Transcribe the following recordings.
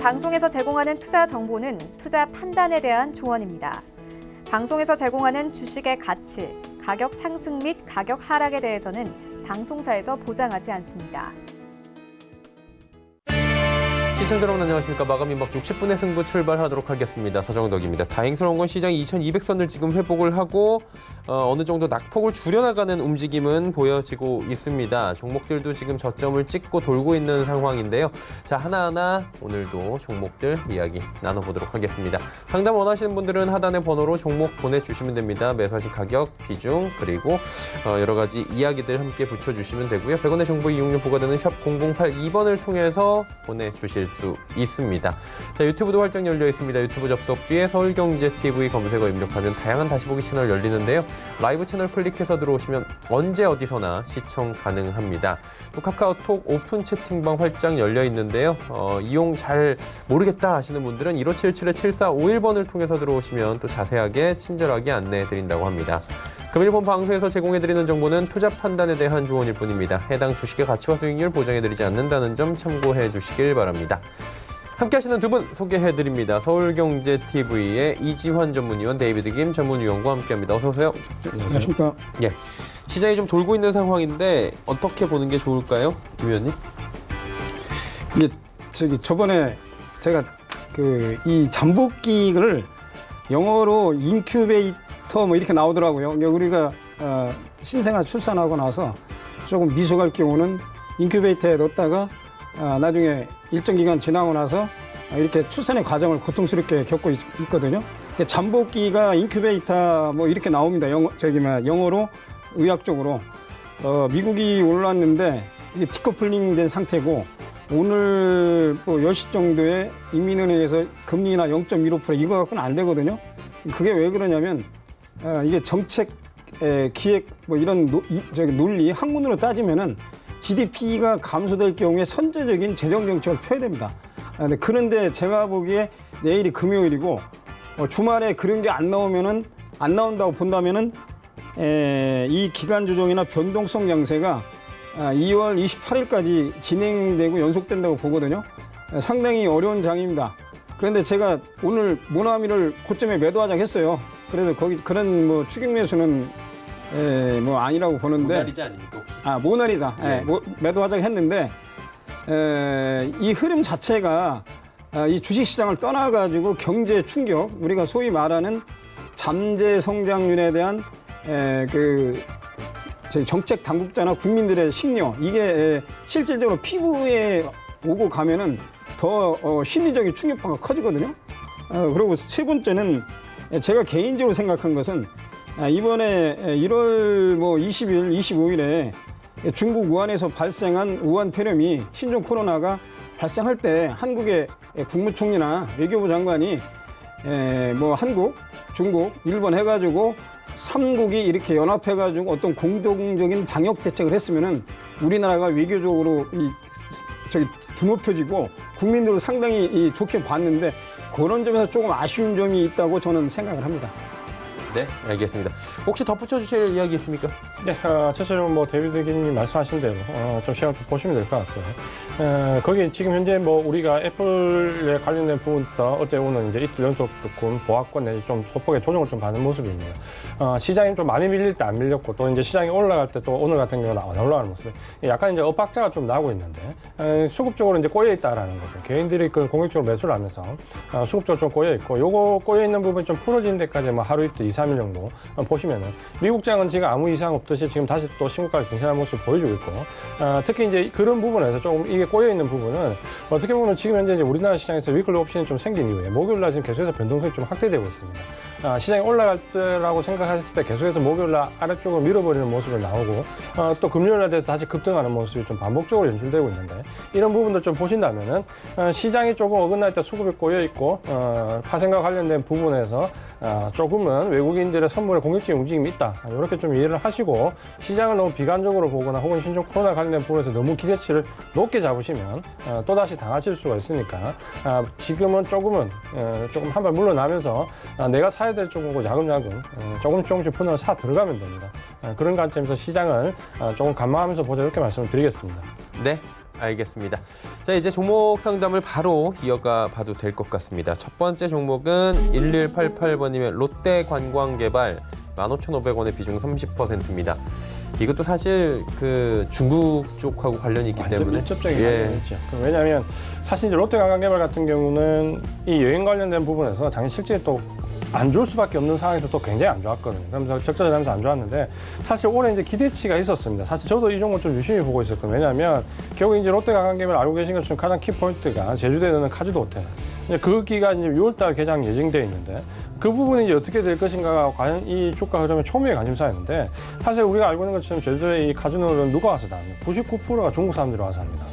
방송에서 제공하는 투자 정보는 투자 판단에 대한 조언입니다. 방송에서 제공하는 주식의 가치, 가격 상승 및 가격 하락에 대해서는 방송사에서 보장하지 않습니다. 시청자 여러분 안녕하십니까. 마감 임박 60분의 승부 출발하도록 하겠습니다. 서정덕입니다. 다행스러운 건 시장이 2200선을 지금 회복을 하고 어느 정도 낙폭을 줄여나가는 움직임은 보여지고 있습니다. 종목들도 지금 저점을 찍고 돌고 있는 상황인데요. 자, 하나하나 오늘도 종목들 이야기 나눠보도록 하겠습니다. 상담 원하시는 분들은 하단의 번호로 종목 보내주시면 됩니다. 매수하신 가격, 비중, 그리고 여러 가지 이야기들 함께 붙여주시면 되고요. 100원의 정보 이용료 부과되는 샵 0082번을 통해서 보내주실 수 있습니다. 자, 유튜브도 활짝 열려 있습니다. 유튜브 접속 뒤에 서울경제TV 검색어 입력하면 다양한 다시보기 채널 열리는데요. 라이브 채널 클릭해서 들어오시면 언제 어디서나 시청 가능합니다. 또 카카오톡 오픈 채팅방 활짝 열려 있는데요. 이용 잘 모르겠다 하시는 분들은 1577-7451번을 통해서 들어오시면 또 자세하게 친절하게 안내해 드린다고 합니다. 금일 본 방송에서 제공해드리는 정보는 투자 판단에 대한 조언일 뿐입니다. 해당 주식의 가치와 수익률 보장해드리지 않는다는 점 참고해 주시길 바랍니다. 함께 하시는 두 분 소개해드립니다. 서울경제TV의 이지환 전문위원, 데이비드 김 전문위원과 함께합니다. 어서 오세요. 안녕하십니까. 예, 시장이 좀 돌고 있는 상황인데 어떻게 보는 게 좋을까요, 김 위원님? 이게 저번에 제가 이 잠복기를 영어로 인큐베이터 뭐 이렇게 나오더라고요. 우리가 신생아 출산하고 나서 조금 미숙할 경우는 인큐베이터에 넣었다가 나중에 일정 기간 지나고 나서 이렇게 출산의 과정을 고통스럽게 겪고 있거든요. 잠복기가 인큐베이터 뭐 이렇게 나옵니다. 영어로 의학적으로 미국이 올랐는데 이게 디커플링 된 상태고 오늘 뭐 10시 정도에 인민은행에서 금리나 0.15% 이거 갖고는 안 되거든요. 그게 왜 그러냐면 이게 정책 기획 뭐 이런 논리 학문으로 따지면은 GDP가 감소될 경우에 선제적인 재정 정책을 펴야 됩니다. 그런데 제가 보기에 내일이 금요일이고 주말에 그런 게 안 나온다고 본다면은 이 기간 조정이나 변동성 양세가 2월 28일까지 진행되고 연속된다고 보거든요. 상당히 어려운 장입니다. 그런데 제가 오늘 모나미를 고점에 매도하자 했어요. 그래서 그런 뭐 추격 매수는 뭐 아니라고 보는데. 모나리자 아닙니까 혹시? 모나리자. 네. 매도하자고 했는데 이 흐름 자체가 이 주식시장을 떠나가지고 경제 충격, 우리가 소위 말하는 잠재 성장률에 대한 정책 당국자나 국민들의 심려, 이게 실질적으로 피부에 오고 가면은 더 심리적인 충격파가 커지거든요. 그리고 세 번째는 제가 개인적으로 생각한 것은 이번에 1월 20일, 25일에 중국 우한에서 발생한 우한 폐렴이 신종 코로나가 발생할 때 한국의 국무총리나 외교부 장관이 한국, 중국, 일본 해가지고 3국이 이렇게 연합해가지고 어떤 공동적인 방역 대책을 했으면은 우리나라가 외교적으로 드높여지고 국민들도 상당히 좋게 봤는데 그런 점에서 조금 아쉬운 점이 있다고 저는 생각을 합니다. 네, 알겠습니다. 혹시 덧붙여 주실 이야기 있습니까? 네, 첫째는 데이비드 기님 말씀하신 대로 좀 시간 좀 보시면 될 것 같고요. 거기 지금 현재 우리가 애플에 관련된 부분부터 어제 오늘 이제 이틀 연속 조금 보합권 내지 좀 소폭의 조정을 좀 받는 모습입니다. 시장이 좀 많이 밀릴 때 안 밀렸고 또 이제 시장이 올라갈 때 또 오늘 같은 경우는 안 올라가는 모습이 약간 이제 엇박자가 좀 나고 있는데 수급적으로 이제 꼬여 있다라는 거죠. 개인들이 공격적으로 매수를 하면서 수급적으로 좀 꼬여 있고 요거 꼬여 있는 부분이 좀 풀어지는 데까지 하루 이틀 2-3일 정도 보시면은 미국장은 지금 아무 이상 없듯이 지금 다시 또 신고가를 갱신하는 모습을 보여주고 있고 특히 이제 그런 부분에서 조금 이게 꼬여 있는 부분은 어떻게 보면 지금 현재 이제 우리나라 시장에서 위클리 옵션이 좀 생긴 이후에 목요일날 지금 계속해서 변동성이 좀 확대되고 있습니다. 시장이 올라갈 때라고 생각했을 때 계속해서 목요일날 아래쪽으로 밀어버리는 모습을 나오고 또 금요일날 돼서 다시 급등하는 모습이 좀 반복적으로 연출되고 있는데 이런 부분들 좀 보신다면은 시장이 조금 어긋날 때 수급이 꼬여 있고 파생과 관련된 부분에서 조금은 외국인들의 선물에 공격적인 움직임이 있다. 이렇게 좀 이해를 하시고 시장을 너무 비관적으로 보거나 혹은 신종 코로나 관련된 부분에서 너무 기대치를 높게 잡으시면 또다시 당하실 수가 있으니까 지금은 조금 한 발 물러나면서 내가 사야 될 쪽으로 야금야금 조금씩 분할 사 들어가면 됩니다. 그런 관점에서 시장을 조금 관망하면서 보자 이렇게 말씀을 드리겠습니다. 네. 알겠습니다. 자, 이제 종목 상담을 바로 이어가 봐도 될 것 같습니다. 첫 번째 종목은 1188번님의 롯데관광개발 15,500원의 비중 30%입니다. 이것도 사실 그 중국 쪽하고 관련이 있기 때문에 밀접적인 관련이 있죠. 왜냐하면 사실 이제 롯데관광개발 같은 경우는 이 여행 관련된 부분에서 장기 실질이 또 안 좋을 수밖에 없는 상황에서 또 굉장히 안 좋았거든요. 그러면서 적자전하면서 안 좋았는데 사실 올해 이제 기대치가 있었습니다. 사실 저도 이 종목 좀 유심히 보고 있었거든요. 왜냐하면 결국 이제 롯데관광개발 알고 계신 것처럼 가장 키포인트가 제주도에 넣는 카지노 호텔. 이제 그 기간 이제 6월달 개장 예정되어 있는데 그 부분이 이제 어떻게 될 것인가가 과연 이 주가 흐름의 초미의 관심사였는데 사실 우리가 알고 있는 것처럼 제주도의 이 카지노는 누가 와서 다 합니까? 99%가 중국 사람들이 와서 합니다.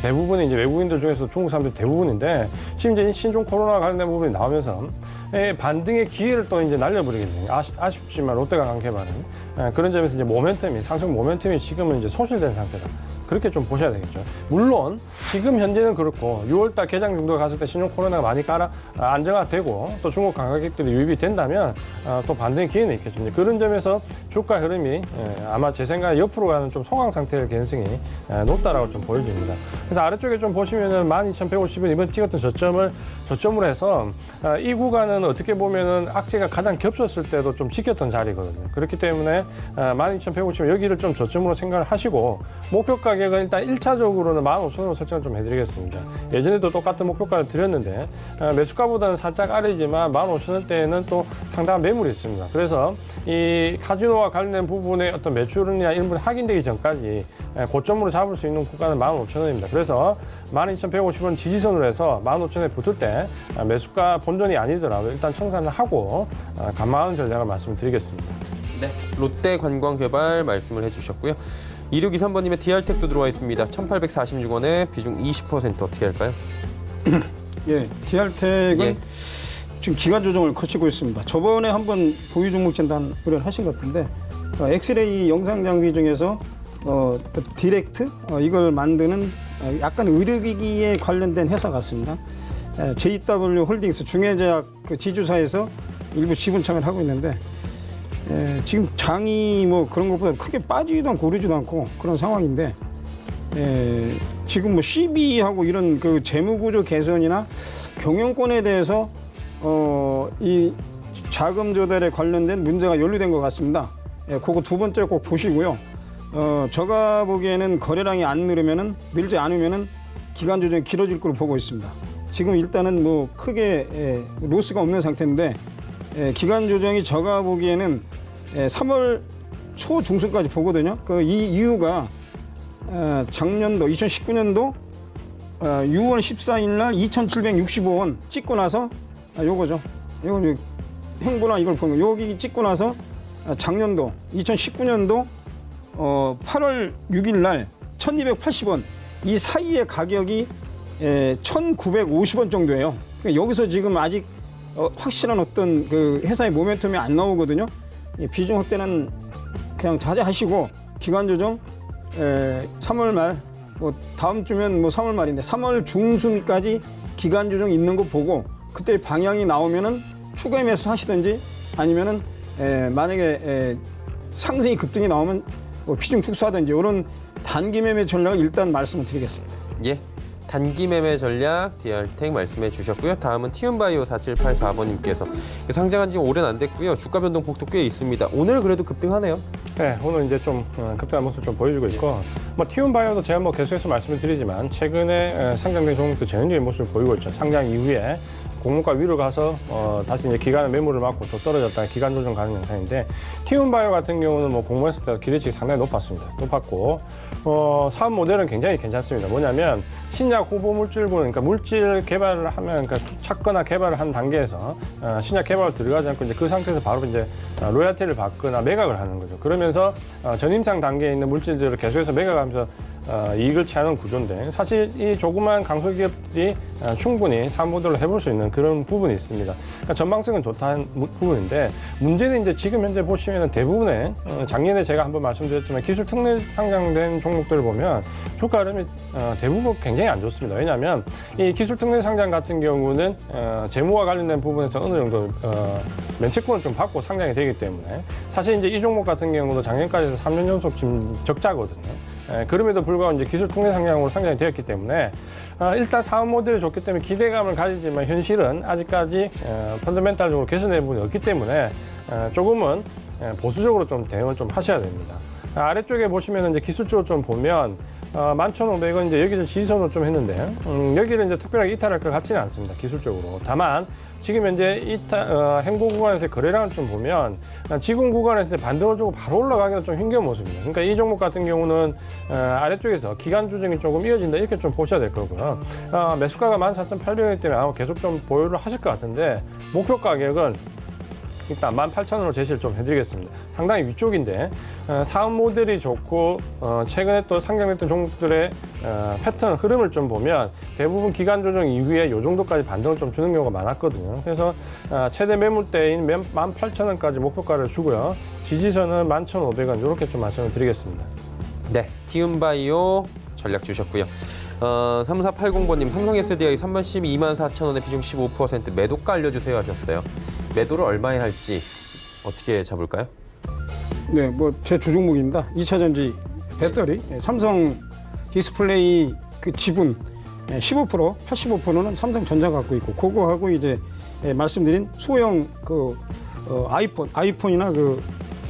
대부분이 이제 외국인들 중에서 중국 사람들이 대부분인데 지금 이제 신종 코로나 관련된 부분이 나오면서 반등의 기회를 또 이제 날려버리게 되죠. 아쉽지만 롯데관광개발은 그런 점에서 이제 모멘텀이 상승 모멘텀이 지금은 이제 소실된 상태다. 그렇게 좀 보셔야 되겠죠. 물론 지금 현재는 그렇고 6월달 개장 정도가 갔을 때 신종 코로나가 많이 안정화되고 또 중국 관광객들이 유입이 된다면 또 반등의 기회는 있겠죠. 그런 점에서 주가 흐름이 아마 제 생각에 옆으로 가는 좀 소강 상태일 가능성이 높다라고 좀 보여집니다. 그래서 아래쪽에 좀 보시면은 12,150원 이번 찍었던 저점으로 해서 이 구간은 어떻게 보면은 악재가 가장 겹쳤을 때도 좀 지켰던 자리거든요. 그렇기 때문에 12,150원 여기를 좀 저점으로 생각을 하시고 목표 가격은 일단 1차적으로는 15,000원으로 설정을 좀 해드리겠습니다. 예전에도 똑같은 목표가를 드렸는데 매수가보다는 살짝 아래지만 15,000원대에는 또 상당한 매물이 있습니다. 그래서 이 카지노와 관련된 부분의 어떤 매출이나 일부 확인되기 전까지 고점으로 잡을 수 있는 구간은 15,000원입니다. 그래서 12,150원 지지선으로 해서 15,000원에 붙을 때 매수가 본전이 아니더라도 일단 청산을 하고 감마하는 전략을 말씀드리겠습니다. 네, 롯데관광개발 말씀을 해주셨고요. 2623번님의 DR텍도 들어와 있습니다. 1,846원에 비중 20% 어떻게 할까요? 예, DR텍은 예. 지금 기간 조정을 거치고 있습니다. 저번에 한번 보유 종목 진단 의뢰하신 것 같은데 엑스레이 영상 장비 중에서 디렉트 이걸 만드는 약간 의료기기에 관련된 회사 같습니다. JW 홀딩스 중해제약 그 지주사에서 일부 지분 참여를 하고 있는데 지금 장이 뭐 그런 것보다 크게 빠지지도 않고 오르지도 않고 그런 상황인데 지금 뭐 CB하고 이런 그 재무구조 개선이나 경영권에 대해서 이 자금 조달에 관련된 문제가 연루된 것 같습니다. 그거 두 번째 꼭 보시고요. 제가 보기에는 거래량이 안 늘지 않으면은 기간 조정이 길어질 걸로 보고 있습니다. 지금 일단은 뭐 크게 로스가 없는 상태인데 기간 조정이 제가 보기에는 3월 초 중순까지 보거든요. 이 이유가 작년도 2019년도 6월 14일 날 2,765원 찍고 나서 요거죠. 요거 행보나 이걸 보면 여기 찍고 나서 작년도 2019년도 8월 6일 날 1,280원 이 사이의 가격이 1,950원 정도예요. 그러니까 여기서 지금 아직 확실한 어떤 그 회사의 모멘텀이 안 나오거든요. 비중 확대는 그냥 자제하시고 기간 조정 3월 말 뭐 다음 주면 뭐 3월 말인데 3월 중순까지 기간 조정 있는 거 보고 그때 방향이 나오면은 추가 매수 하시든지 아니면은 만약에 상승이 급등이 나오면 뭐 비중 축소하든지 이런 단기 매매 전략을 일단 말씀을 드리겠습니다. 예. 단기 매매 전략 DR텍 말씀해 주셨고요. 다음은 티움바이오 4784번님께서 상장한 지 오래는 안 됐고요. 주가 변동 폭도 꽤 있습니다. 오늘 그래도 급등하네요. 네, 오늘 이제 좀 급등한 모습 좀 보여주고 있고, 뭐 티움바이오도 제가 뭐 계속해서 말씀을 드리지만 최근에 상장된 종목도 전형적인 모습을 보이고 있죠. 상장 이후에 공모가 위로 가서 다시 이제 기간의 매물을 맞고 또 떨어졌다가 기간 조정 가는 현상인데 티움바이오 같은 경우는 뭐 공모했을 때 기대치가 상당히 높았고 사업 모델은 굉장히 괜찮습니다. 뭐냐면 신약 후보 물질군, 그러니까 물질 개발을 하면 그러니까 찾거나 개발을 한 단계에서 신약 개발을 들어가지 않고 이제 그 상태에서 바로 이제 로열티를 받거나 매각을 하는 거죠. 그러면서 전임상 단계에 있는 물질들을 계속해서 매각하면서 이익을 취하는 구조인데 사실 이 조그만 강소기업들이 충분히 사업 모델로 해볼 수 있는 그런 부분이 있습니다. 그러니까 전망성은 좋다는 부분인데 문제는 이제 지금 현재 보시면은 대부분의 작년에 제가 한번 말씀드렸지만 기술 특례 상장된 종목들을 보면 주가 흐름이 대부분 굉장히 안 좋습니다. 왜냐하면 이 기술 특례 상장 같은 경우는 재무와 관련된 부분에서 어느 정도 면책권을 좀 받고 상장이 되기 때문에 사실 이제 이 종목 같은 경우도 작년까지 해서 3년 연속 지금 적자거든요. 그럼에도 불구하고 이제 기술 특례 상장으로 상장이 되었기 때문에 일단 사업 모델이 좋기 때문에 기대감을 가지지만 현실은 아직까지 펀더멘탈적으로 개선된 부분이 없기 때문에 조금은 보수적으로 좀 대응을 좀 하셔야 됩니다. 아래쪽에 보시면 이제 기술적으로 좀 보면 11,500원 이제 여기를 지지선으로 좀 했는데 여기를 이제 특별하게 이탈할 것 같지는 않습니다. 기술적으로. 다만 지금 현재 행보 구간에서 거래량을 좀 보면 지금 구간에서 반등을 주고 바로 올라가기는 좀 힘겨운 모습입니다. 그러니까 이 종목 같은 경우는 아래쪽에서 기간 조정이 조금 이어진다 이렇게 좀 보셔야 될 거고요. 매수가가 14,800원이기 때문에 아마 계속 좀 보유를 하실 것 같은데 목표 가격은 일단 18,000원으로 제시를 좀 해드리겠습니다. 상당히 위쪽인데 사업 모델이 좋고 최근에 또 상장됐던 종목들의 패턴 흐름을 좀 보면 대부분 기간 조정 이후에 이 정도까지 반등을 좀 주는 경우가 많았거든요. 그래서 최대 매물대인 18,000원까지 목표가를 주고요. 지지선은 11,500원 이렇게 좀 말씀을 드리겠습니다. 네, 티움바이오 전략 주셨고요. 3480번님 삼성 SDI 32,4,000원에 비중 15% 매도가 알려주세요 하셨어요. 매도를 얼마에 할지 어떻게 잡을까요? 네, 뭐 제 주종목입니다. 2차 전지 배터리, 삼성 디스플레이 그 지분 15%, 85%는 삼성전자가 갖고 있고, 그거하고 이제 말씀드린 소형 그 아이폰이나 그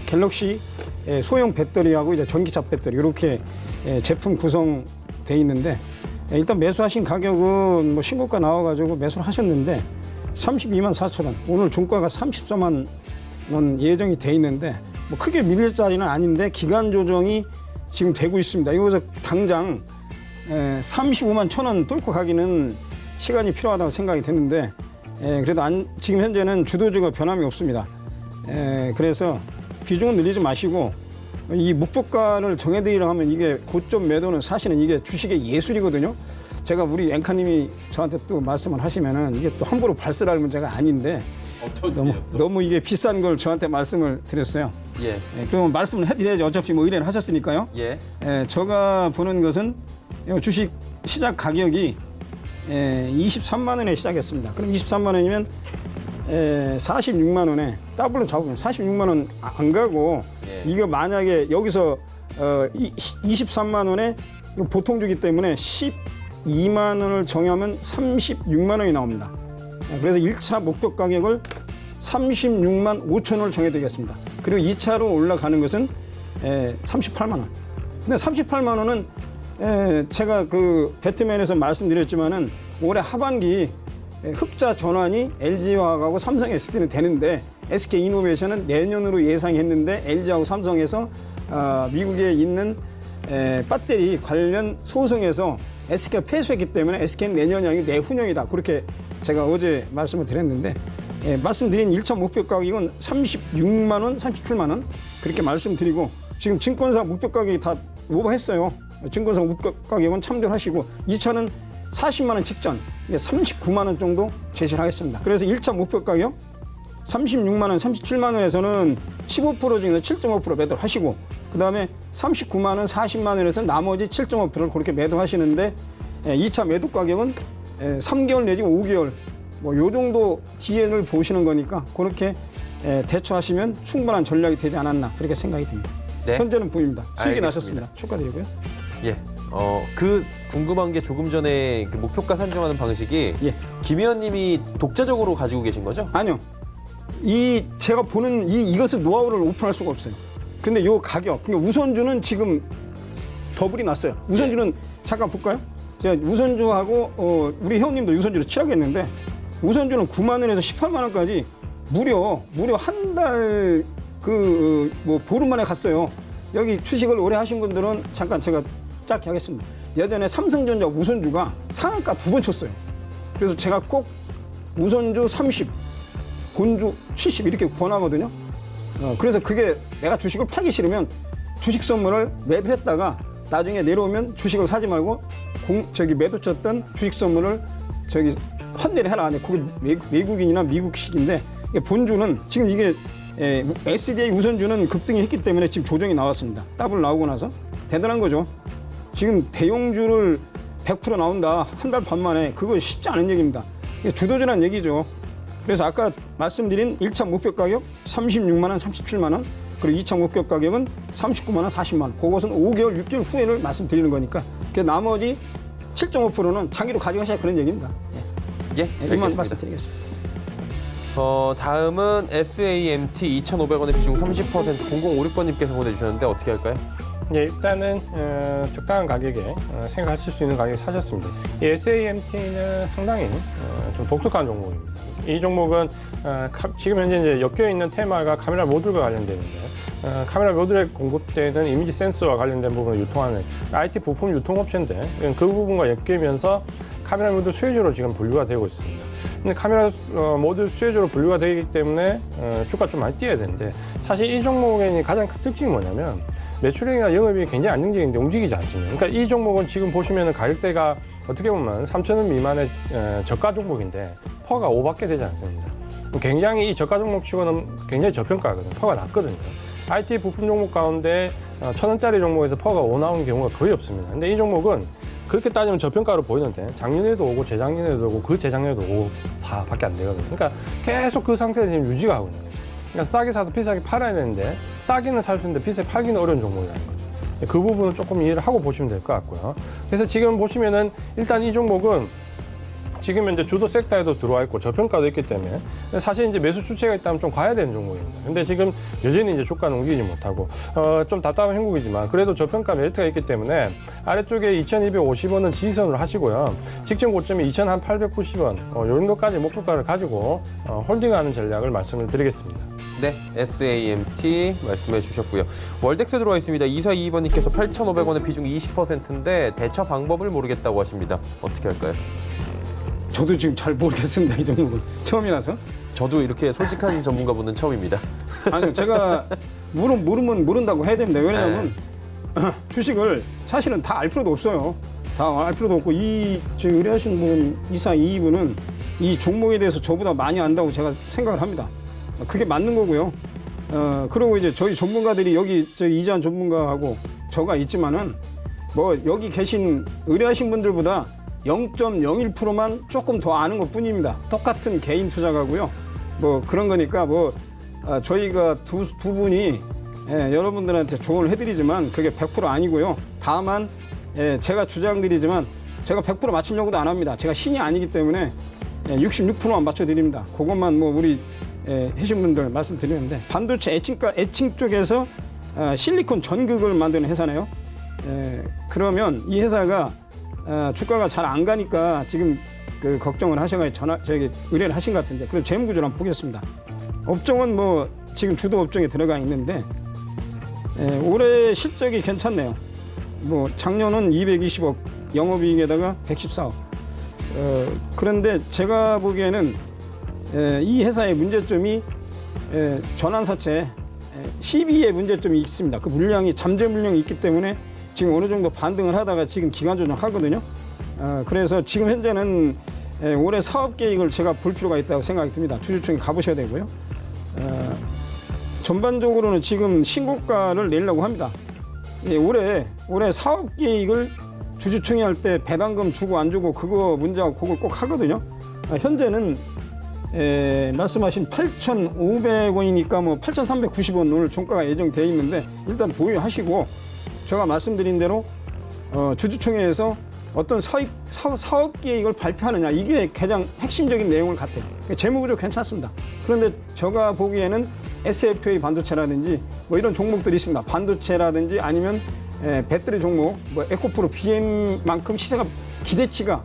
갤럭시 소형 배터리하고 이제 전기차 배터리 이렇게 제품 구성돼 있는데, 일단 매수하신 가격은 뭐 신고가 나와가지고 매수를 하셨는데 324,000원, 오늘 종가가 34만 원 예정이 돼 있는데 뭐 크게 밀릴 자리는 아닌데 기간 조정이 지금 되고 있습니다. 이거서 당장 35만 1,000원 뚫고 가기는 시간이 필요하다고 생각이 드는데, 그래도 지금 현재는 주도주가 변함이 없습니다. 그래서 비중은 늘리지 마시고 이 목표가를 정해드리려 하면 이게 고점 매도는 사실은 이게 주식의 예술이거든요. 제가 우리 앵커님이 저한테 또 말씀을 하시면은 이게 또 함부로 발설할 문제가 아닌데 너무 이게 비싼 걸 저한테 말씀을 드렸어요. 예. 그러면 말씀을 해드려야지. 어차피 뭐 의뢰를 하셨으니까요. 예. 제가 보는 것은 주식 시작 가격이 23만 원에 시작했습니다. 그럼 23만 원이면 46만 원에 더블로 잡으면 46만 원 안 가고, 예. 이거 만약에 여기서 23만 원에 보통주기 때문에 12만 원을 정하면 36만 원이 나옵니다. 그래서 1차 목표 가격을 36만 5천 원을 정해드리겠습니다. 그리고 2차로 올라가는 것은 38만 원. 근데 38만 원은 제가 그 배트맨에서 말씀드렸지만은 올해 하반기 흑자 전환이 LG화학하고 삼성 SD는 되는데, SK이노베이션은 내년으로 예상했는데 LG하고 삼성에서 미국에 있는 배터리 관련 소송에서 SK가 패소했기 때문에 SK는 내년이 아니고 내후년이다. 그렇게 제가 어제 말씀을 드렸는데, 말씀드린 1차 목표 가격은 36만 원, 37만 원 그렇게 말씀드리고, 지금 증권사 목표 가격이 다 오버했어요. 증권사 목표 가격은 참조하시고 2차는 40만 원 직전 39만 원 정도 제시를 하겠습니다. 그래서 1차 목표 가격 36만 원, 37만 원에서는 15% 중에서 7.5% 매도를 하시고, 그 다음에 39만 원, 40만 원에서 나머지 7.5%를 그렇게 매도하시는데, 2차 매도 가격은 3개월 내지 5개월 뭐 요 정도 뒤에를 보시는 거니까 그렇게 대처하시면 충분한 전략이 되지 않았나 그렇게 생각이 듭니다. 네. 현재는 보입니다. 수익이 알겠습니다. 나셨습니다. 축하드리고요. 예. 그 궁금한 게 조금 전에 그 목표가 산정하는 방식이 예. 김 의원님이 독자적으로 가지고 계신 거죠? 아니요. 제가 보는 이것을 노하우를 오픈할 수가 없어요. 근데 요 가격, 그러니까 우선주는 지금 더블이 났어요. 우선주는 잠깐 볼까요? 제가 우선주하고 우리 회원님도 우선주를 칠하고 했는데, 우선주는 9만 원에서 18만 원까지 무려 한 달 뭐 보름 만에 갔어요. 여기 주식을 오래 하신 분들은 잠깐 제가 짧게 하겠습니다. 예전에 삼성전자 우선주가 상한가 2번 쳤어요. 그래서 제가 꼭 우선주 30, 본주 70 이렇게 권하거든요. 그래서 그게 내가 주식을 팔기 싫으면 주식 선물을 매도했다가 나중에 내려오면 주식을 사지 말고 매도 쳤던 주식 선물을 환대를 해라. 그게 외국인이나 미국식인데, 본주는 지금 이게 SDI 우선주는 급등이 했기 때문에 지금 조정이 나왔습니다. 더블 나오고 나서 대단한 거죠. 지금 대형주를 100% 나온다. 한 달 반 만에. 그거 쉽지 않은 얘기입니다. 주도주란 얘기죠. 그래서 아까 말씀드린 1차 목표 가격 36만 원, 37만 원, 그리고 2차 목표 가격은 39만 원, 40만 원. 그것은 5개월, 6개월 후에를 말씀드리는 거니까 그 나머지 7.5%는 장기로 가져가셔야 그런 얘기입니다. 예, 이만 알겠습니다. 말씀드리겠습니다. 다음은 SAMT 2,500원의 비중 30% 0056번님께서 보내주셨는데 어떻게 할까요? 예, 일단은 적당한 가격에 생각하실 수 있는 가격에 사셨습니다. 이 SAMT는 상당히 좀 독특한 종목입니다. 이 종목은 지금 현재 이제 엮여 있는 테마가 카메라 모듈과 관련되는데 카메라 모듈에 공급되는 이미지 센서와 관련된 부분을 유통하는 IT 부품 유통업체인데 그 부분과 엮이면서 카메라 모듈 수혜주로 지금 분류가 되고 있습니다. 근데 카메라 모듈 수혜주로 분류가 되기 때문에 주가 좀 많이 뛰어야 되는데 사실 이 종목의 가장 큰 특징이 뭐냐면 매출액이나 영업이 굉장히 안정적인데 움직이지 않습니다. 그러니까 이 종목은 지금 보시면 가격대가 어떻게 보면 3,000원 미만의 저가 종목인데 퍼가 5밖에 되지 않습니다. 굉장히 이 저가 종목치고는 굉장히 저평가거든요. 퍼가 낮거든요. IT 부품 종목 가운데 1,000원짜리 종목에서 퍼가 5 나오는 경우가 거의 없습니다. 근데 이 종목은 그렇게 따지면 저평가로 보이는데 작년에도 오고 재작년에도 오고 그 재작년에도 5, 4밖에 안 되거든요. 그러니까 계속 그 상태에서 지금 유지가 하고 있는 거예요. 그러니까 싸게 사서 비싸게 팔아야 되는데 싸게는 살 수 있는데 비싸게 팔기는 어려운 종목이라는 거죠. 그 부분을 조금 이해를 하고 보시면 될 것 같고요. 그래서 지금 보시면은 일단 이 종목은 지금 현재 주도 섹터에도 들어와 있고 저평가도 있기 때문에 사실 이제 매수 추세가 있다면 좀 가야 되는 종목입니다. 근데 지금 여전히 이제 주가는 움직이지 못하고 좀 답답한 형국이지만 그래도 저평가 메리트가 있기 때문에 아래쪽에 2,250원은 지지선으로 하시고요. 직전 고점이 2,890원 이 정도까지 목표가를 가지고 홀딩하는 전략을 말씀을 드리겠습니다. 네, SAMT 말씀해 주셨고요. 월덱스 들어와 있습니다. 2422번님께서 8,500원의 비중 20%인데 대처 방법을 모르겠다고 하십니다. 어떻게 할까요? 저도 지금 잘 모르겠습니다. 이 종목은 처음이라서. 저도 이렇게 솔직한 전문가분은 처음입니다. 아니요, 제가 모르면 모른다고 해야 됩니다. 왜냐하면 주식을 사실은 다 알 필요도 없어요. 다 알 필요도 없고 저 의뢰하시는 분 이상 이 분은 이 종목에 대해서 저보다 많이 안다고 제가 생각을 합니다. 그게 맞는 거고요. 그리고 이제 저희 전문가들이 여기 이재한 전문가하고 저가 있지만은 뭐 여기 계신 의뢰하신 분들보다 0.01%만 조금 더 아는 것 뿐입니다. 똑같은 개인 투자가고요. 뭐 그런 거니까 저희가 두 분이 여러분들한테 조언을 해드리지만 그게 100% 아니고요. 다만 제가 주장드리지만 제가 100% 맞추려고도 안 합니다. 제가 신이 아니기 때문에 66%만 맞춰드립니다. 그것만 뭐 우리 해신 분들 말씀드리는데 반도체 애칭 쪽에서 실리콘 전극을 만드는 회사네요. 그러면 이 회사가 주가가 잘 안 가니까 지금 그 걱정을 하셔가지고 저에게 의뢰를 하신 것 같은데 그럼 재무구조를 한번 보겠습니다. 업종은 뭐 지금 주도 업종에 들어가 있는데 올해 실적이 괜찮네요. 뭐 작년은 220억, 영업이익에다가 114억. 그런데 제가 보기에는 이 회사의 문제점이 전환사채 CB의 문제점이 있습니다. 그 물량이 잠재 물량이 있기 때문에 지금 어느 정도 반등을 하다가 지금 기간 조정하거든요. 그래서 지금 현재는 올해 사업 계획을 제가 볼 필요가 있다고 생각이 듭니다. 주주총회 가보셔야 되고요. 전반적으로는 지금 신고가를 내려고 합니다. 올해 사업 계획을 주주총회 할 때 배당금 주고 안 주고 그거 문제하고 그걸 꼭 하거든요. 현재는 말씀하신 8,500원이니까 뭐 8,390원 오늘 종가가 예정되어 있는데 일단 보유하시고 제가 말씀드린 대로 주주총회에서 어떤 사업 계획을 발표하느냐 이게 가장 핵심적인 내용을 같아요. 재무구조 괜찮습니다. 그런데 제가 보기에는 SFA 반도체라든지 뭐 이런 종목들이 있습니다. 반도체라든지 아니면 배터리 종목, 뭐 에코프로 BM만큼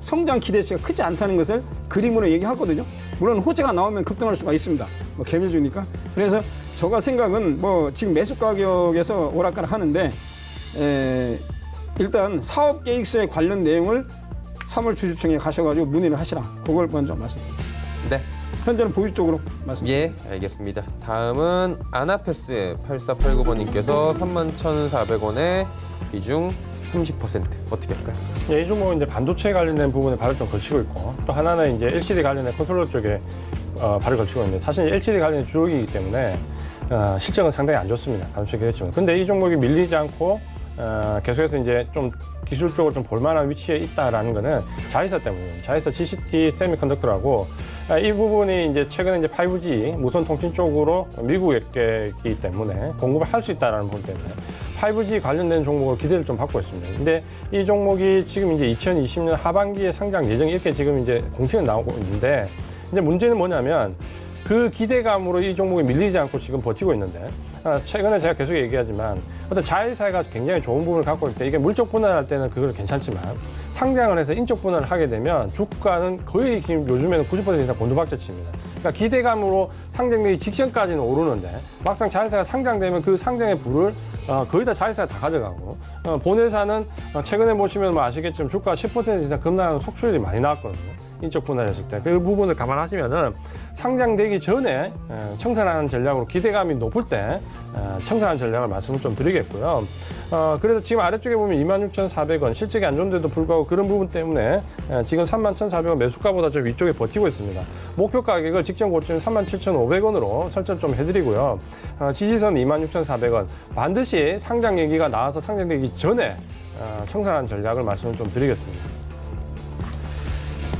성장 기대치가 크지 않다는 것을 그림으로 얘기하거든요. 물론 호재가 나오면 급등할 수가 있습니다. 뭐 개별주니까. 그래서 제가 생각은 뭐 지금 매수 가격에서 오락가락 하는데 일단 사업 계획서에 관련 내용을 3월 주주총회에 가셔가지고 문의를 하시라. 그걸 먼저 말씀드립니다. 네. 현재는 보유 쪽으로 말씀드립니다. 예, 알겠습니다. 다음은 아나페스 8489번님께서 31,400원에 비중 30% 어떻게 할까요? 이 종목은 이제 반도체 관련된 부분에 발을 좀 걸치고 있고 또 하나는 이제 LCD 관련된 컨트롤러 쪽에 발을 걸치고 있는데 사실 LCD 관련된 주력이기 때문에 실적은 상당히 안 좋습니다. 반도체 그랬지만. 근데 이 종목이 밀리지 않고 계속해서 이제 좀 기술적으로 좀 볼만한 위치에 있다라는 거는 자회사 때문이에요. 자회사 GCT 세미컨덕터라고 이 부분이 이제 최근에 이제 5G 무선 통신 쪽으로 미국이기 때문에 공급을 할 수 있다라는 부분 때문에 5G 관련된 종목을 기대를 좀 받고 있습니다. 근데 이 종목이 지금 이제 2020년 하반기에 상장 예정이 이렇게 지금 이제 공시는 나오고 있는데 이제 문제는 뭐냐면 그 기대감으로 이 종목이 밀리지 않고 지금 버티고 있는데 최근에 제가 계속 얘기하지만 어떤 자회사가 굉장히 좋은 부분을 갖고 있을 때 이게 물적 분할할 때는 그걸 괜찮지만 상장을 해서 인적 분할을 하게 되면 주가는 거의 지금 요즘에는 90% 이상 곤두박질칩니다. 그러니까 기대감으로 상장되기 직전까지는 오르는데 막상 자회사가 상장되면 그 상장의 부를 거의 다 자회사가 다 가져가고 본회사는 최근에 보시면 뭐 아시겠지만 주가 10% 이상 급락하는 속출이 많이 나왔거든요. 인적 분할했을 때 그 부분을 감안하시면은 상장되기 전에 청산하는 전략으로 기대감이 높을 때 청산하는 전략을 말씀을 좀 드리겠고요. 그래서 지금 아래쪽에 보면 26,400원 실적이 안 좋은데도 불구하고 그런 부분 때문에 지금 31,400원 매수가보다 좀 위쪽에 버티고 있습니다. 목표 가격을 직전 고점 37,500원으로 설정 좀 해드리고요. 지지선 26,400원 반드시 상장 얘기가 나와서 상장되기 전에 청산하는 전략을 말씀을 좀 드리겠습니다.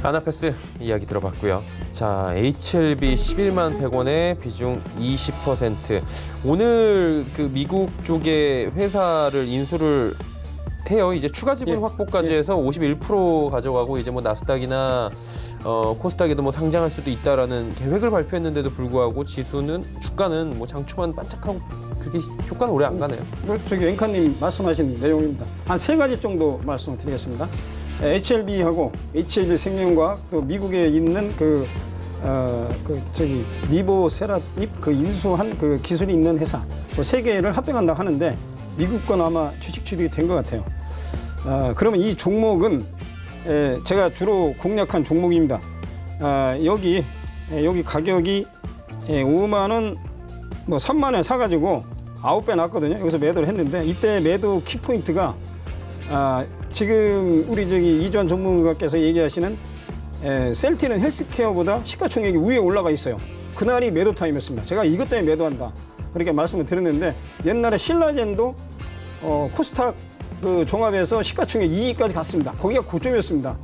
하나패스 이야기 들어봤고요. 자, HLB 11만 100원에 비중 20%. 오늘 그 미국 쪽의 회사를 인수를 해요. 이제 추가 지분 확보까지 해서 51% 가져가고 이제 뭐 나스닥이나 코스닥에도 뭐 상장할 수도 있다라는 계획을 발표했는데도 불구하고 주가는 뭐 장초만 반짝하고 그렇게 효과는 오래 안 가네요. 저기 앵커님 말씀하신 내용입니다. 한 3가지 정도 말씀을 드리겠습니다. HLB하고 HLB 생명과학 또 미국에 있는 리보세라닙 그 인수한 그 기술이 있는 회사 그 3개를 합병한다고 하는데 미국 건 아마 주식 취득이 된 것 같아요. 그러면 이 종목은 제가 주로 공략한 종목입니다. 여기 가격이 5만 원, 뭐 3만 원에 사가지고 9배 났거든요. 여기서 매도를 했는데 이때 매도 키포인트가 지금 우리 이주환 전문가께서 얘기하시는 셀티는 헬스케어보다 시가총액이 위에 올라가 있어요. 그날이 매도 타임이었습니다. 제가 이것 때문에 매도한다 그렇게 말씀을 드렸는데 옛날에 신라젠도 코스닥 그 종합에서 시가총액 2위까지 갔습니다. 거기가 고점이었습니다.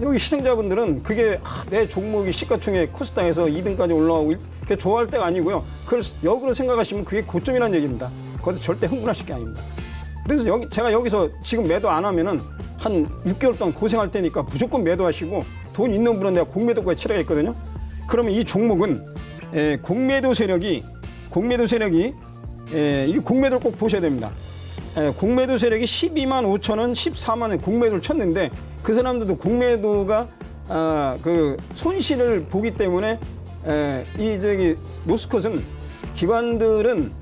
여기 시청자분들은 그게 내 종목이 시가총액 코스닥에서 2등까지 올라오고 그게 좋아할 때가 아니고요. 그걸 역으로 생각하시면 그게 고점이라는 얘기입니다. 거기서 절대 흥분하실 게 아닙니다. 그래서 제가 여기서 지금 매도 안 하면은 한 6개월 동안 고생할 테니까 무조건 매도하시고 돈 있는 분은 내가 공매도까지 치러야 했거든요. 그러면 이 종목은 공매도 세력이 이 공매도를 꼭 보셔야 됩니다. 공매도 세력이 12만 5천 원, 14만 원 공매도를 쳤는데 그 사람들도 공매도가 그 손실을 보기 때문에 노스컷은 기관들은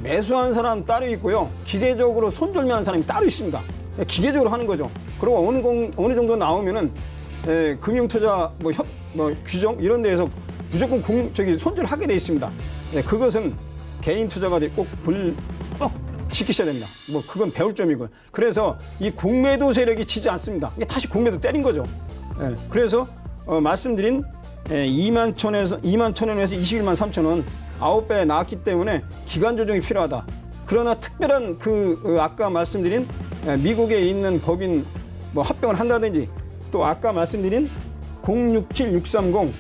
매수한 사람 따로 있고요. 기계적으로 손절매하는 사람이 따로 있습니다. 기계적으로 하는 거죠. 그리고 어느 정도 나오면은 금융투자 규정 이런 데에서 무조건 손절하게 돼 있습니다. 그것은 개인 투자가 꼭 지키셔야 됩니다. 그건 배울 점이고요. 그래서 이 공매도 세력이 지지 않습니다. 이게 다시 공매도 때린 거죠. 그래서 말씀드린 2만 1,000원에서 21만 3천 원 9배 나왔기 때문에 기간 조정이 필요하다. 그러나 특별한 아까 말씀드린 미국에 있는 법인 합병을 한다든지 또 아까 말씀드린 067630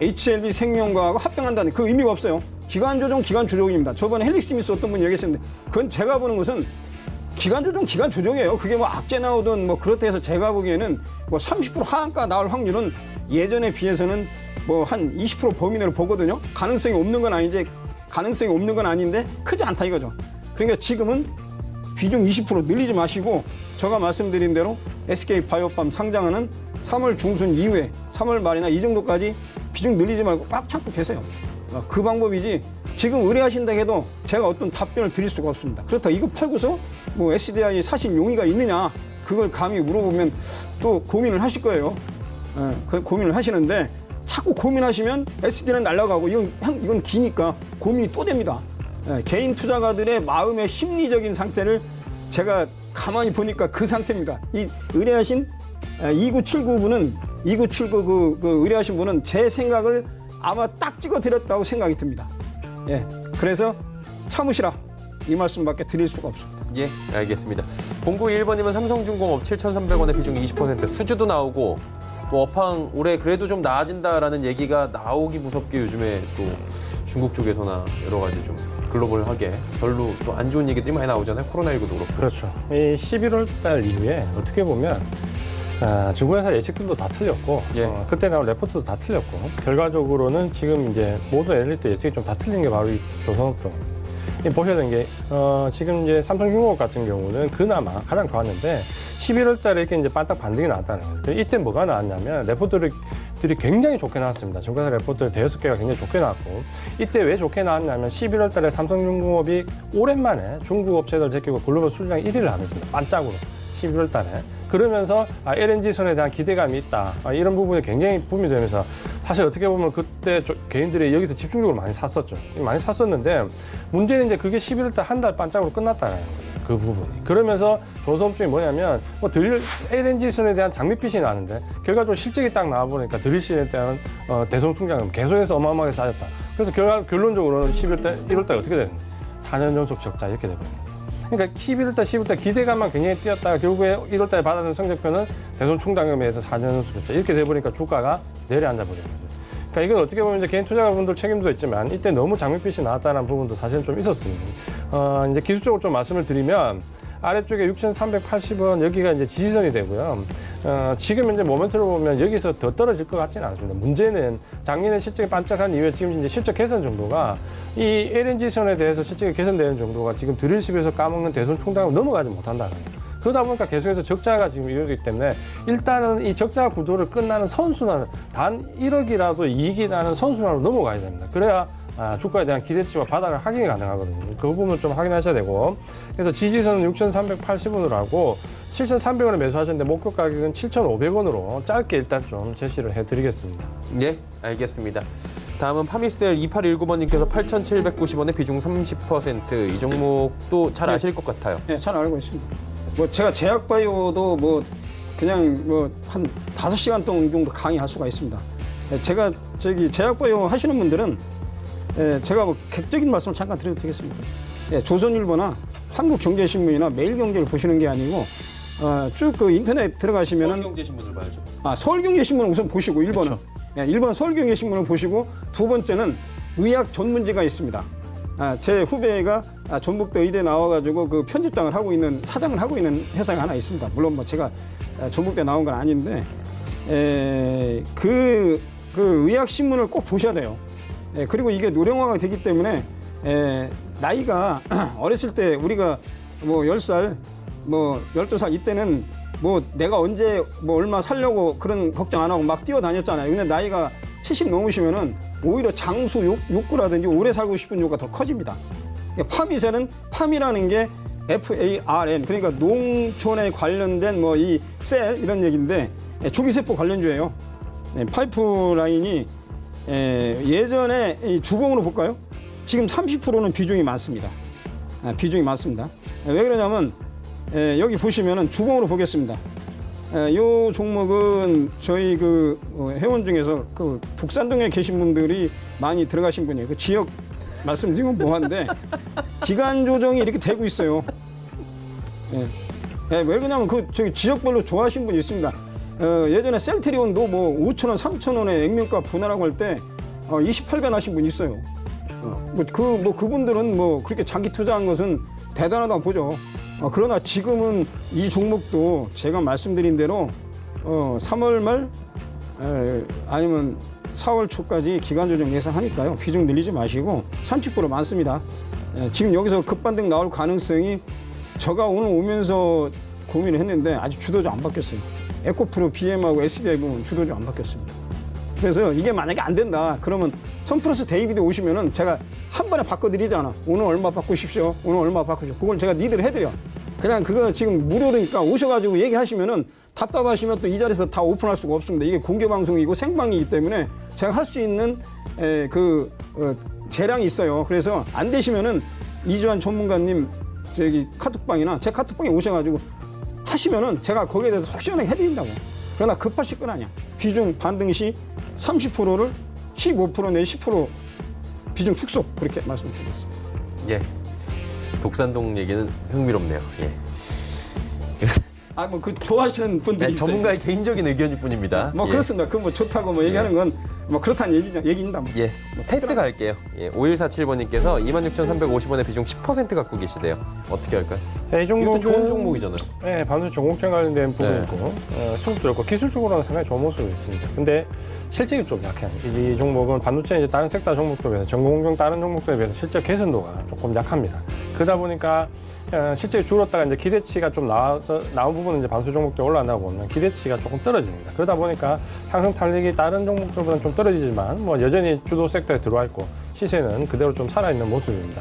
HLB 생명과하고 합병한다는 그 의미가 없어요. 기간 조정입니다. 저번에 헬릭 스미스 어떤 분이 얘기했었는데 그건 제가 보는 것은 기간 조정이에요. 그게 악재 나오든 그렇다 해서 제가 보기에는 30% 하한가 나올 확률은 예전에 비해서는 한 20% 범위 내로 보거든요. 가능성이 없는 건 아닌데 크지 않다 이거죠. 그러니까 지금은 비중 20% 늘리지 마시고 제가 말씀드린 대로 SK바이오팜 상장하는 3월 중순 이후에 3월 말이나 이 정도까지 비중 늘리지 말고 꽉 참고 계세요. 그 방법이지 지금 의뢰하신다 해도 제가 어떤 답변을 드릴 수가 없습니다. 그렇다고 이거 팔고서 SDI 사실 용의가 있느냐 그걸 감히 물어보면 또 고민을 하실 거예요. 고민을 하시는데 자꾸 고민하시면 SD는 날아가고 이건 기니까 고민이 또 됩니다. 개인 투자가들의 마음의 심리적인 상태를 제가 가만히 보니까 그 상태입니다. 이 의뢰하신 2979분은 그 의뢰하신 분은 제 생각을 아마 딱 찍어 드렸다고 생각이 듭니다. 그래서 참으시라. 이 말씀밖에 드릴 수가 없습니다. 예, 알겠습니다. 0921번님은 삼성중공업 7,300원의 비중이 20%, 수주도 나오고 뭐 업황 올해 그래도 좀 나아진다라는 얘기가 나오기 무섭게 요즘에 또 중국 쪽에서나 여러 가지 좀 글로벌하게 별로 또 안 좋은 얘기들이 많이 나오잖아요. 코로나19도 그렇고. 그렇죠. 이 11월 달 이후에 어떻게 보면 중국에서 예측들도 다 틀렸고 예. 그때 나온 레포트도 다 틀렸고 결과적으로는 지금 이제 모든 애널리스트 예측이 좀 다 틀린 게 바로 이 조선업종. 보셔야 되는 게 지금 이제 삼성중공업 같은 경우는 그나마 가장 좋았는데 11월 달에 이렇게 이제 반딱 반등이 나왔다는 거예요. 이때 뭐가 나왔냐면 레포트들이 굉장히 좋게 나왔습니다. 증권사 레포트 대여섯 개가 굉장히 좋게 나왔고 이때 왜 좋게 나왔냐면 11월 달에 삼성중공업이 오랜만에 중국 업체들 제끼고 글로벌 수주량 1위를 하겠습니다. 반짝으로 11월 달에. 그러면서 LNG선에 대한 기대감이 있다. 이런 부분이 굉장히 붐이 되면서 사실 어떻게 보면 그때 개인들이 여기서 집중적으로 많이 샀었죠. 많이 샀었는데 문제는 이제 그게 11월 달 한 달 반짝으로 끝났다는 거예요. 그 부분이. 그러면서 조선업종이 뭐냐면 LNG선에 대한 장밋빛이 나는데 결과적으로 실적이 딱 나와보니까 드릴신에 대한 대손 충당금 계속해서 어마어마하게 쌓였다. 그래서 결론적으로는 11월 달, 1월 달 어떻게 되는 거예요? 4년 연속 적자 이렇게 되거든요. 그러니까 11월 달, 12월 달 기대감만 굉장히 뛰었다가 결국에 1월 달에 받아든 성적표는 대손 충당금에 의해서 4년 연속 적자 이렇게 돼버리니까 주가가 내려앉아 버리는 거죠. 그러니까 이건 어떻게 보면 이제 개인 투자가분들 책임도 있지만 이때 너무 장밋빛이 나왔다는 부분도 사실은 좀 있었습니다. 이제 기술적으로 좀 말씀을 드리면 아래쪽에 6,380원 여기가 이제 지지선이 되고요. 지금 이제 모멘트를 보면 여기서 더 떨어질 것 같지는 않습니다. 문제는 작년에 실적이 반짝한 이후에 지금 이제 실적 개선 정도가 이 LNG선에 대해서 실적이 개선되는 정도가 지금 드릴십에서 까먹는 대손 총당을 넘어가지 못한다는 거예요. 그러다 보니까 계속해서 적자가 지금 이루어지기 때문에 일단은 이 적자 구도를 끝나는 선순환, 단 1억이라도 이익이 나는 선순환으로 넘어가야 됩니다. 그래야 주가에 대한 기대치와 바닥을 확인이 가능하거든요. 그 부분을 좀 확인하셔야 되고. 그래서 지지선은 6,380원으로 하고 7,300원에 매수하셨는데 목표 가격은 7,500원으로 짧게 일단 좀 제시를 해드리겠습니다. 예, 알겠습니다. 다음은 파미셀 2819번님께서 8,790원의 비중 30%. 이 종목도 잘 아실 것 같아요. 네, 잘 알고 있습니다. 뭐 제가 제약바이오도 뭐 그냥 뭐 한 5시간 동안 정도 강의할 수가 있습니다. 제가 제약바이오 하시는 분들은 제가 뭐 객적인 말씀을 잠깐 드려도 되겠습니다. 조선일보나 한국경제신문이나 매일경제를 보시는 게 아니고 쭉 그 인터넷 들어가시면은 서울경제신문을 봐야죠. 서울경제신문을 우선 보시고 1번은 1번 서울경제신문을 보시고 두 번째는 의학 전문지가 있습니다. 제 후배가 전북대 의대 나와가지고 그 편집장을 하고 있는 사장을 하고 있는 회사가 하나 있습니다. 물론 뭐 제가 전북대 나온 건 아닌데 그 의학 신문을 꼭 보셔야 돼요. 그리고 이게 노령화가 되기 때문에 나이가 어렸을 때 우리가 뭐 10살, 뭐 12살 이때는 뭐 내가 언제 뭐 얼마 살려고 그런 걱정 안 하고 막 뛰어다녔잖아요. 근데 나이가 70 넘으시면은 오히려 장수 욕구라든지 오래 살고 싶은 욕구가 더 커집니다. 파미셀은 팜이라는 게 FARN 그러니까 농촌에 관련된 뭐 이 셀 이런 얘기인데 줄기세포 관련주예요. 파이프라인이 예전에 이 주봉으로 볼까요? 지금 30%는 비중이 많습니다. 비중이 많습니다. 왜 그러냐면 여기 보시면은 주봉으로 보겠습니다. 이 종목은 저희 그 회원 중에서 그 북산동에 계신 분들이 많이 들어가신 분이에요. 그 지역 말씀드리면 뭐한데 기간 조정이 이렇게 되고 있어요. 왜 그러냐면 그 저기 지역별로 좋아하시는 분이 있습니다. 예전에 셀트리온도 뭐 5,000원, 3,000원에 액면가 분할하고 할 때 28배 나신 분이 있어요. 그분들은 뭐 그렇게 장기 투자한 것은 대단하다고 보죠. 그러나 지금은 이 종목도 제가 말씀드린 대로 3월 말 아니면 4월 초까지 기간 조정 예상하니까요. 비중 늘리지 마시고 30% 많습니다. 지금 여기서 급반등 나올 가능성이 제가 오늘 오면서 고민을 했는데 아직 주도주 안 바뀌었어요. 에코프로, BM하고 SDI 보면 주도주 안 바뀌었습니다. 그래서 이게 만약에 안 된다 그러면 선플러스 데이비드 오시면은 제가 한 번에 바꿔드리잖아. 오늘 얼마 바꾸십시오. 오늘 얼마 바꾸십시오. 그걸 제가 니들 해드려. 그냥 그거 지금 무료니까 오셔가지고 얘기하시면은 답답하시면 또 이 자리에서 다 오픈할 수가 없습니다. 이게 공개방송이고 생방이기 때문에 제가 할 수 있는 재량이 있어요. 그래서 안 되시면은 이주환 전문가님 저기 카톡방이나 제 카톡방에 오셔가지고 하시면은 제가 거기에 대해서 속 시원하게 해드린다고. 그러나 급하실 건 아니야. 비중 반등 시 30%를 15% 내지 10% 비중 축소 그렇게 말씀드리겠습니다. 예. 독산동 얘기는 흥미롭네요. 예. 아, 뭐 그 좋아하시는 분들이 네, 있어요. 전문가의 개인적인 의견일 뿐입니다. 뭐 예. 그렇습니다. 그 뭐 좋다고 뭐 얘기하는 건 뭐 그렇다는 얘기입니다. 뭐. 예, 테스트 갈게요. 예, 5147번님께서 26,350원의 비중 10% 갖고 계시대요. 어떻게 할까요? 이 이것도 종목은 좋은 종목이잖아요. 네, 반도체 전공점 관련된 부분이고 네. 수급도 좋고 기술적으로는 상당히 좋은 모습이 있습니다. 근데 실적이 좀 약해요. 이 종목은 반도체 이제 다른 섹터 종목들에 비해서 전공정 다른 종목들에 비해서 실적 개선도가 조금 약합니다. 그러다 보니까 실적이 줄었다가 이제 기대치가 좀 나온 부분은 이제 반도체 종목들이 올라간다고 보면 기대치가 조금 떨어집니다. 그러다 보니까 상승 탄력이 다른 종목들보다는 좀 떨어지지만 뭐 여전히 주도 섹터에 들어와 있고 시세는 그대로 좀 살아있는 모습입니다.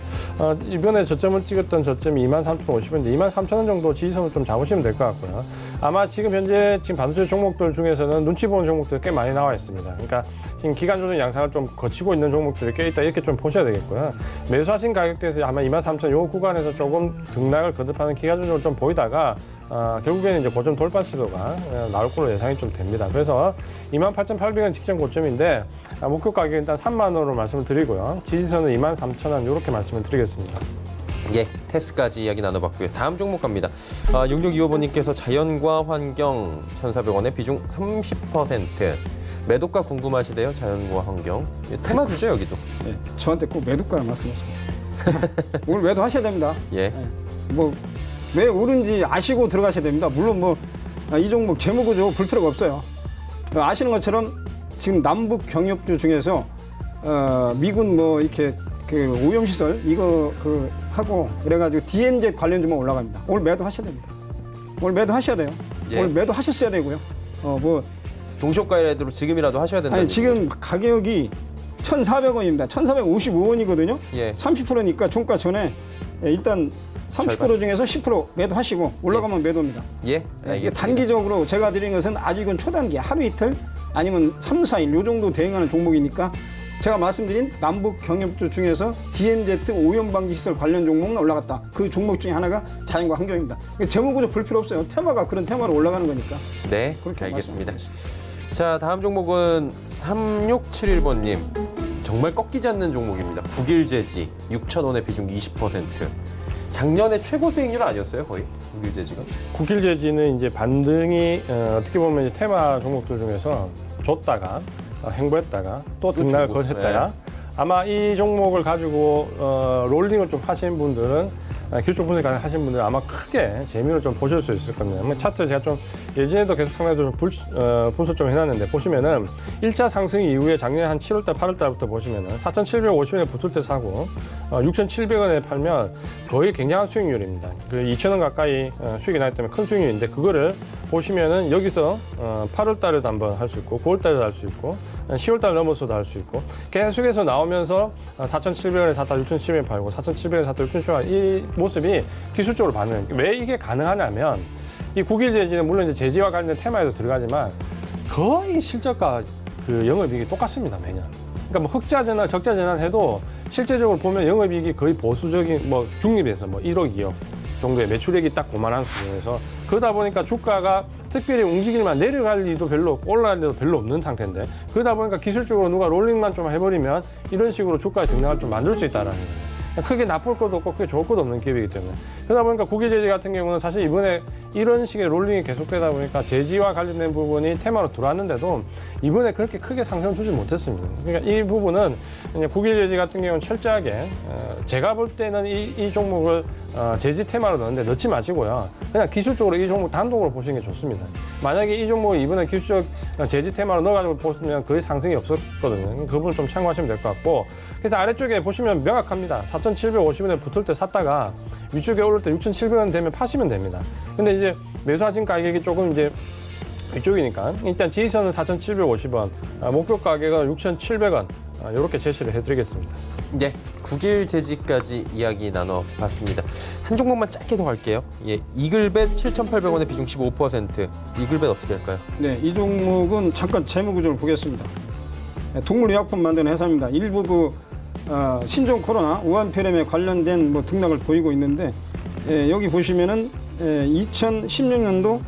이번에 저점을 찍었던 저점이 23,050원인데 23,000원 정도 지지선을 좀 잡으시면 될 것 같고요. 아마 지금 현재 반도체 종목들 중에서는 눈치 보는 종목들이 꽤 많이 나와 있습니다. 그러니까 지금 기간 조정 양상을 좀 거치고 있는 종목들이 꽤 있다 이렇게 좀 보셔야 되겠고요. 매수하신 가격대에서 아마 23,000원 요 구간에서 조금 등락을 거듭하는 기간 조정을 좀 보이다가 결국에는 이제 고점 돌파 시도가 나올 걸로 예상이 좀 됩니다. 그래서 28,800원 직전 고점인데 목표 가격 일단 3만 원으로 말씀을 드리고요. 지지선은 23,000원 이렇게 말씀을 드리겠습니다. 예, 테스트까지 이야기 나눠봤고요. 다음 종목 갑니다. 6625번님께서 자연과 환경 1,400원의 비중 30%. 매도가 궁금하시대요, 자연과 환경. 예, 테마주죠, 여기도. 예, 저한테 꼭 매도가를 말씀하십니다. 오늘 매도하셔야 됩니다. 예. 뭐 왜 오른지 아시고 들어가셔야 됩니다. 물론 뭐 이 종목 재무구조 볼 필요가 없어요. 아시는 것처럼 지금 남북 경협주 중에서 미군 뭐 이렇게 그 오염시설 이거 그 하고 그래가지고 DMZ 관련 주만 올라갑니다. 오늘 매도하셔야 됩니다. 오늘 매도하셔야 돼요. 예. 오늘 매도하셨어야 되고요. 뭐 동시효과에도 지금이라도 하셔야 된다. 아니 지금 가격이 1,400원입니다. 1,455원이거든요. 예. 30%니까 종가 전에 일단 30% 중에서 10% 매도하시고 올라가면 매도입니다. 예, 이게 알겠습니다. 단기적으로 제가 드리는 것은 아직은 초단기 하루 이틀 아니면 3, 4일 요 정도 대응하는 종목이니까 제가 말씀드린 남북 경협주 중에서 DMZ 오염 방지 시설 관련 종목은 올라갔다. 그 종목 중에 하나가 자연과 환경입니다. 재무구조 볼 필요 없어요. 테마가 그런 테마로 올라가는 거니까. 네, 그렇게 알겠습니다. 자, 다음 종목은 3671번님. 정말 꺾이지 않는 종목입니다. 국일제지 6,000원의 비중 20%. 작년에 최고 수익률 아니었어요, 거의? 국일제지가? 국일제지는 이제 반등이 어떻게 보면 이제 테마 종목들 중에서 줬다가 횡보했다가 또 등락을 줬고, 거쳤다가 네. 아마 이 종목을 가지고 롤링을 좀 하신 분들은 기술 분석을 하신 분들은 아마 크게 재미를 좀 보실 수 있을 겁니다. 차트 제가 좀 예전에도 계속 상당히 좀 분석 좀 해놨는데 보시면은 1차 상승 이후에 작년 한 7월달, 8월달부터 보시면은 4,750원에 붙을 때 사고 6,700원에 팔면 거의 굉장한 수익률입니다. 그 2,000원 가까이 수익이 나기 때문에 큰 수익률인데 그거를 보시면은 여기서 8월달에도 한번 할 수 있고 9월달에도 할 수 있고 10월달 넘어서도 할 수 있고 계속해서 나오면서 4,700원에 샀다 6,700원에 팔고 4,700원에 샀다 6,700원 이 모습이 기술적으로 반응. 왜 이게 가능하냐면 이 국일제지는 물론 이제 제지와 관련된 테마에도 들어가지만 거의 실적과 그 영업이익이 똑같습니다 매년. 그러니까 뭐 흑자 전환, 적자 전환해도 실제적으로 보면 영업이익이 거의 보수적인 뭐 중립에서 뭐 1억, 2억 정도의 매출액이 딱 그만한 수준에서 그러다 보니까 주가가 특별히 움직이면 내려갈 리도 별로 없고 올라갈 리도 별로 없는 상태인데 그러다 보니까 기술적으로 누가 롤링만 좀 해버리면 이런 식으로 주가의 등락을 좀 만들 수 있다라는 거예요. 크게 나쁠 것도 없고 크게 좋을 것도 없는 기업이기 때문에 그러다 보니까 국일제지 같은 경우는 사실 이번에 이런 식의 롤링이 계속되다 보니까 제지와 관련된 부분이 테마로 들어왔는데도 이번에 그렇게 크게 상승을 주지 못했습니다. 그러니까 이 부분은 국일제지 같은 경우는 철저하게 제가 볼 때는 이 종목을 제지 테마로 넣는데 넣지 마시고요. 그냥 기술적으로 이 종목 단독으로 보시는 게 좋습니다. 만약에 이 종목을 이번에 기술적 제지 테마로 넣어가지고 보시면 거의 상승이 없었거든요. 그 부분을 좀 참고하시면 될 것 같고 그래서 아래쪽에 보시면 명확합니다. 4,750원에 붙을 때 샀다가 위쪽에 오를 때 6,700원 되면 파시면 됩니다. 근데 이제 매수하신 가격이 조금 이제 위쪽이니까 일단 지지선은 4,750원, 목표 가격은 6,700원 이렇게 제시를 해드리겠습니다. 네, 국일제지까지 이야기 나눠봤습니다. 한 종목만 짧게 더 갈게요. 예, 이글벳 7,800원의 비중 15%. 이글벳 어떻게 할까요? 네, 이 종목은 잠깐 재무구조를 보겠습니다. 동물의약품 만드는 회사입니다. 일부 그 신종 코로나 우한폐렴에 관련된 뭐 등락을 보이고 있는데 여기 보시면은 2016년도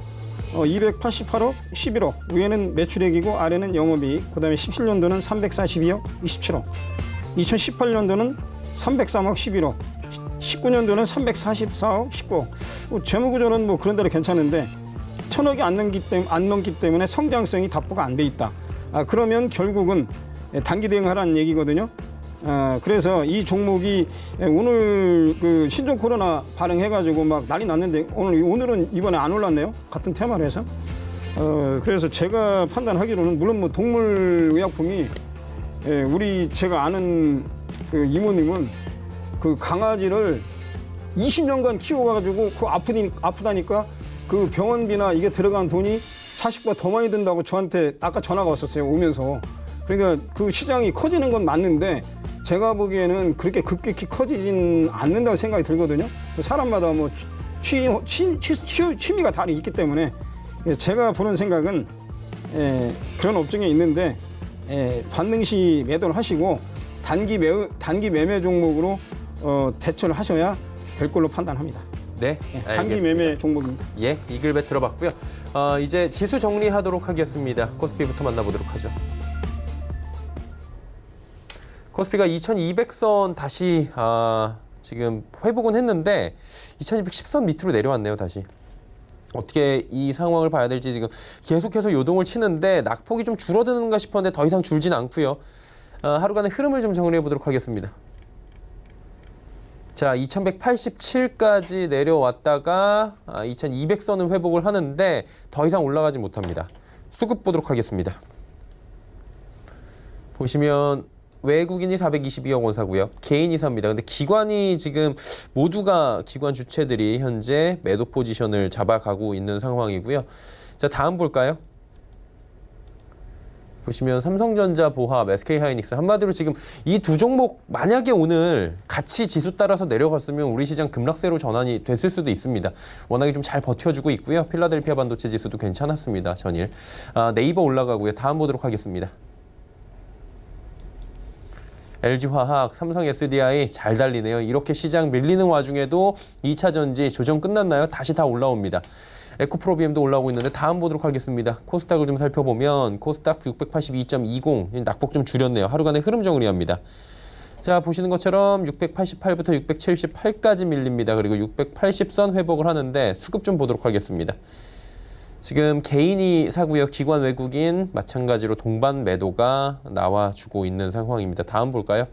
288억, 11억 위에는 매출액이고 아래는 영업이익. 그다음에 17년도는 342억, 27억. 2018년도는 303억, 11억. 19년도는 344억, 19억. 재무구조는 뭐 그런 대로 괜찮은데 1,000억이 안 넘기 때문에 성장성이 답보가 안 돼 있다. 그러면 결국은 단기 대응하라는 얘기거든요. 그래서 이 종목이 오늘 그 신종 코로나 발행해가지고 막 난리 났는데 오늘은 이번에 안 올랐네요. 같은 테마로 해서. 그래서 제가 판단하기로는 물론 뭐 동물의약품이 제가 아는 그 이모님은 그 강아지를 20년간 키워가지고 그 아프다니까 그 병원비나 이게 들어간 돈이 자식보다 더 많이 든다고 저한테 아까 전화가 왔었어요. 오면서. 그러니까 그 시장이 커지는 건 맞는데 제가 보기에는 그렇게 급격히 커지진 않는다고 생각이 들거든요. 사람마다 뭐 취미가 다 있기 때문에 제가 보는 생각은 그런 업종에 있는데 반등 시 매도를 하시고 단기 매매 종목으로 대처를 하셔야 될 걸로 판단합니다. 네, 단기 매매 종목입니다. 예, 이글벳 들어봤고요. 이제 지수 정리하도록 하겠습니다. 코스피부터 만나보도록 하죠. 코스피가 2200선 다시 지금 회복은 했는데 2210선 밑으로 내려왔네요, 다시. 어떻게 이 상황을 봐야 될지 지금 계속해서 요동을 치는데 낙폭이 좀 줄어드는가 싶었는데 더 이상 줄진 않고요. 하루간의 흐름을 좀 정리해 보도록 하겠습니다. 자, 2187까지 내려왔다가 2200선은 회복을 하는데 더 이상 올라가지 못합니다. 수급 보도록 하겠습니다. 보시면 외국인이 422억 원 사고요. 개인이 삽니다. 근데 기관이 지금 모두가 기관 주체들이 현재 매도 포지션을 잡아가고 있는 상황이고요. 자, 다음 볼까요? 보시면 삼성전자, 보합, SK하이닉스 한마디로 지금 이 두 종목 만약에 오늘 같이 지수 따라서 내려갔으면 우리 시장 급락세로 전환이 됐을 수도 있습니다. 워낙에 좀 잘 버텨주고 있고요. 필라델피아 반도체 지수도 괜찮았습니다. 전일. 네이버 올라가고요. 다음 보도록 하겠습니다. LG화학, 삼성 SDI 잘 달리네요. 이렇게 시장 밀리는 와중에도 2차 전지 조정 끝났나요? 다시 다 올라옵니다. 에코프로비엠도 올라오고 있는데 다음 보도록 하겠습니다. 코스닥을 좀 살펴보면 코스닥 682.20 낙폭 좀 줄였네요. 하루간의 흐름 정리합니다. 자, 보시는 것처럼 688부터 678까지 밀립니다. 그리고 680선 회복을 하는데 수급 좀 보도록 하겠습니다. 지금 개인이 사고요. 기관 외국인 마찬가지로 동반 매도가 나와주고 있는 상황입니다. 다음 볼까요?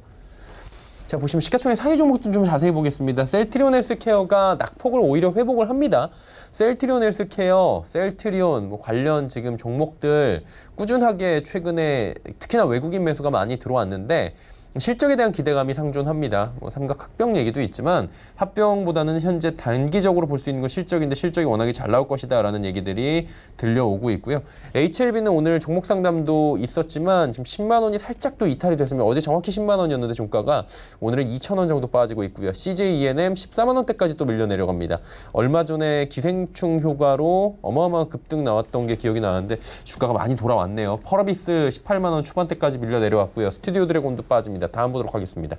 자, 보시면 시가총액 상위 종목도 좀 자세히 보겠습니다. 셀트리온 헬스케어가 낙폭을 오히려 회복을 합니다. 셀트리온 헬스케어, 셀트리온 관련 지금 종목들 꾸준하게 최근에 특히나 외국인 매수가 많이 들어왔는데 실적에 대한 기대감이 상존합니다. 삼각 합병 얘기도 있지만 합병보다는 현재 단기적으로 볼 수 있는 건 실적인데 실적이 워낙에 잘 나올 것이다라는 얘기들이 들려오고 있고요. HLB는 오늘 종목 상담도 있었지만 지금 10만 원이 살짝 또 이탈이 됐습니다. 어제 정확히 10만 원이었는데 종가가 오늘은 2천 원 정도 빠지고 있고요. CJ-ENM 14만 원대까지 또 밀려 내려갑니다. 얼마 전에 기생충 효과로 어마어마한 급등 나왔던 게 기억이 나는데 주가가 많이 돌아왔네요. 펄어비스 18만 원 초반대까지 밀려 내려왔고요. 스튜디오 드래곤도 빠집니다. 다음 보도록 하겠습니다.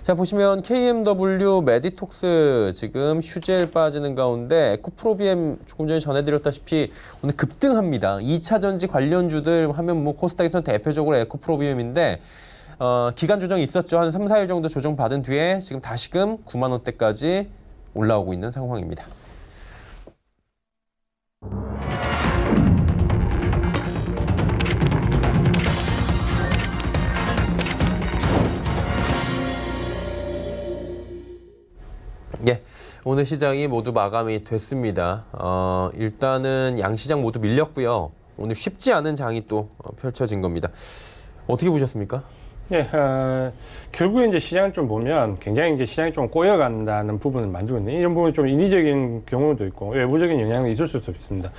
자, 보시면 KMW, 메디톡스 지금 휴젤 빠지는 가운데 에코프로비엠 조금 전에 전해드렸다시피 오늘 급등합니다. 2차 전지 관련주들 하면 뭐 코스닥에서는 대표적으로 에코프로비엠인데 기간 조정이 있었죠. 한 3, 4일 정도 조정 받은 뒤에 지금 다시금 9만 원대까지 올라오고 있는 상황입니다. 예, 오늘 시장이 모두 마감이 됐습니다. 일단은 양시장 모두 밀렸고요. 오늘 쉽지 않은 장이 또 펼쳐진 겁니다. 어떻게 보셨습니까? 예, 결국에 이제 시장을 좀 보면 굉장히 이제 시장이 좀 꼬여간다는 부분을 만들고 있는데 이런 부분은 좀 인위적인 경우도 있고 외부적인 영향이 있을 수도 있습니다.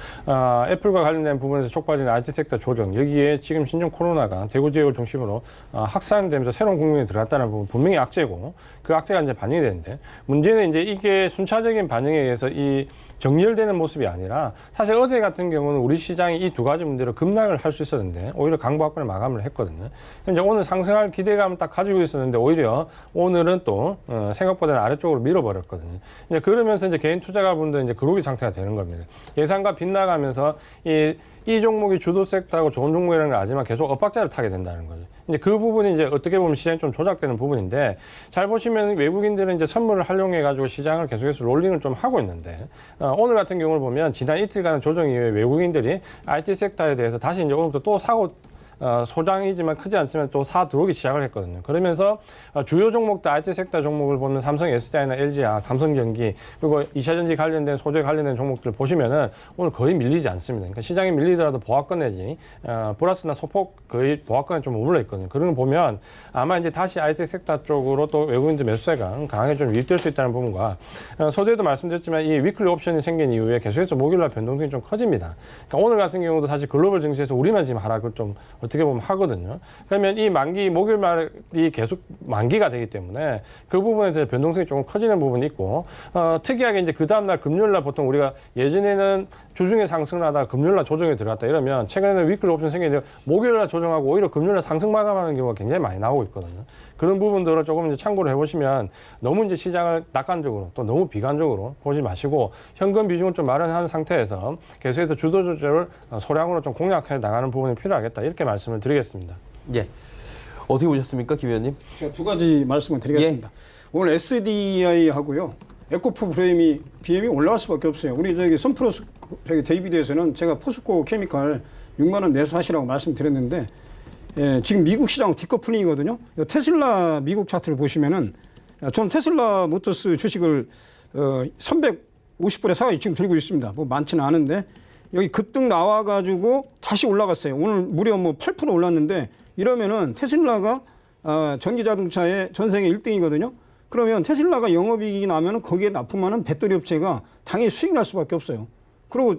애플과 관련된 부분에서 촉발된 IT 섹터 조정, 여기에 지금 신종 코로나가 대구 지역을 중심으로 확산되면서 새로운 국면에 들어갔다는 부분 분명히 악재고 그 악재가 이제 반영이 되는데 문제는 이제 이게 순차적인 반영에 의해서 이 정렬되는 모습이 아니라 사실 어제 같은 경우는 우리 시장이 이 두 가지 문제로 급락을 할 수 있었는데 오히려 강보합권에 마감을 했거든요. 이제 오늘 상승 상승할 기대감을 딱 가지고 있었는데 오히려 오늘은 또 생각보다는 아래쪽으로 밀어버렸거든요. 이제 그러면서 이제 개인 투자가분들 이제 그로기 상태가 되는 겁니다. 예상과 빗나가면서 이 종목이 주도 섹터하고 좋은 종목이라는 걸 알지만 계속 엇박자를 타게 된다는 거죠. 이제 그 부분이 이제 어떻게 보면 시장이 좀 조작되는 부분인데 잘 보시면 외국인들은 이제 선물을 활용해 가지고 시장을 계속해서 롤링을 좀 하고 있는데 오늘 같은 경우를 보면 지난 이틀간의 조정 이후에 외국인들이 IT 섹터에 대해서 다시 이제 오늘부터 또 사고 소장이지만 크지 않지만 또 사 들어오기 시작을 했거든요. 그러면서 주요 종목들 IT 섹터 종목을 보면 삼성 SDI나 LG야, 삼성전기 그리고 2차전지 관련된 소재 관련된 종목들 보시면은 오늘 거의 밀리지 않습니다. 그러니까 시장이 밀리더라도 보합권 내지 플러스나 소폭 거의 보합권에 좀 머물러 있거든요. 그런 거 보면 아마 이제 다시 IT 섹터 쪽으로 또 외국인들 매수세가 강하게 좀 유입될 수 있다는 부분과 서두에도 말씀드렸지만 이 위클리 옵션이 생긴 이후에 계속해서 목요일날 변동성이 좀 커집니다. 그러니까 오늘 같은 경우도 사실 글로벌 증시에서 우리만 지금 하락을 좀 어떻게 보면 하거든요. 그러면 이 만기 목요일 말이 계속 만기가 되기 때문에 그 부분에 대해서 변동성이 조금 커지는 부분이 있고 특이하게 이제 그 다음날 금요일날 보통 우리가 예전에는 주중에 상승을 하다가 금요일날 조정에 들어갔다 이러면 최근에는 위클리 옵션 생기는데 목요일날 조정하고 오히려 금요일날 상승 마감하는 경우가 굉장히 많이 나오고 있거든요. 그런 부분들을 조금 이제 참고를 해보시면 너무 이제 시장을 낙관적으로 또 너무 비관적으로 보지 마시고 현금 비중을 좀 마련하는 상태에서 계속해서 주도 조절을 소량으로 좀 공략해 나가는 부분이 필요하겠다 이렇게 말씀을 드리겠습니다. 예. 어떻게 보셨습니까, 김 의원님? 제가 두 가지 말씀을 드리겠습니다. 오늘 SDI하고요. 에코프 프레임이 BM이 올라갈 수밖에 없어요. 우리 저기 선프로스 저기 데이비드에서는 제가 포스코 케미칼 6만 원 매수하시라고 말씀드렸는데 지금 미국 시장 디커플링이거든요. 테슬라 미국 차트를 보시면은 저는 테슬라 모터스 주식을 350불에 사가지고 지금 들고 있습니다. 뭐 많지는 않은데 여기 급등 나와가지고 다시 올라갔어요. 오늘 무려 뭐 8% 올랐는데 이러면은 테슬라가 전기 자동차의 전생에 1등이거든요. 그러면 테슬라가 영업이익이 나면 거기에 납품하는 배터리 업체가 당연히 수익 날 수밖에 없어요. 그리고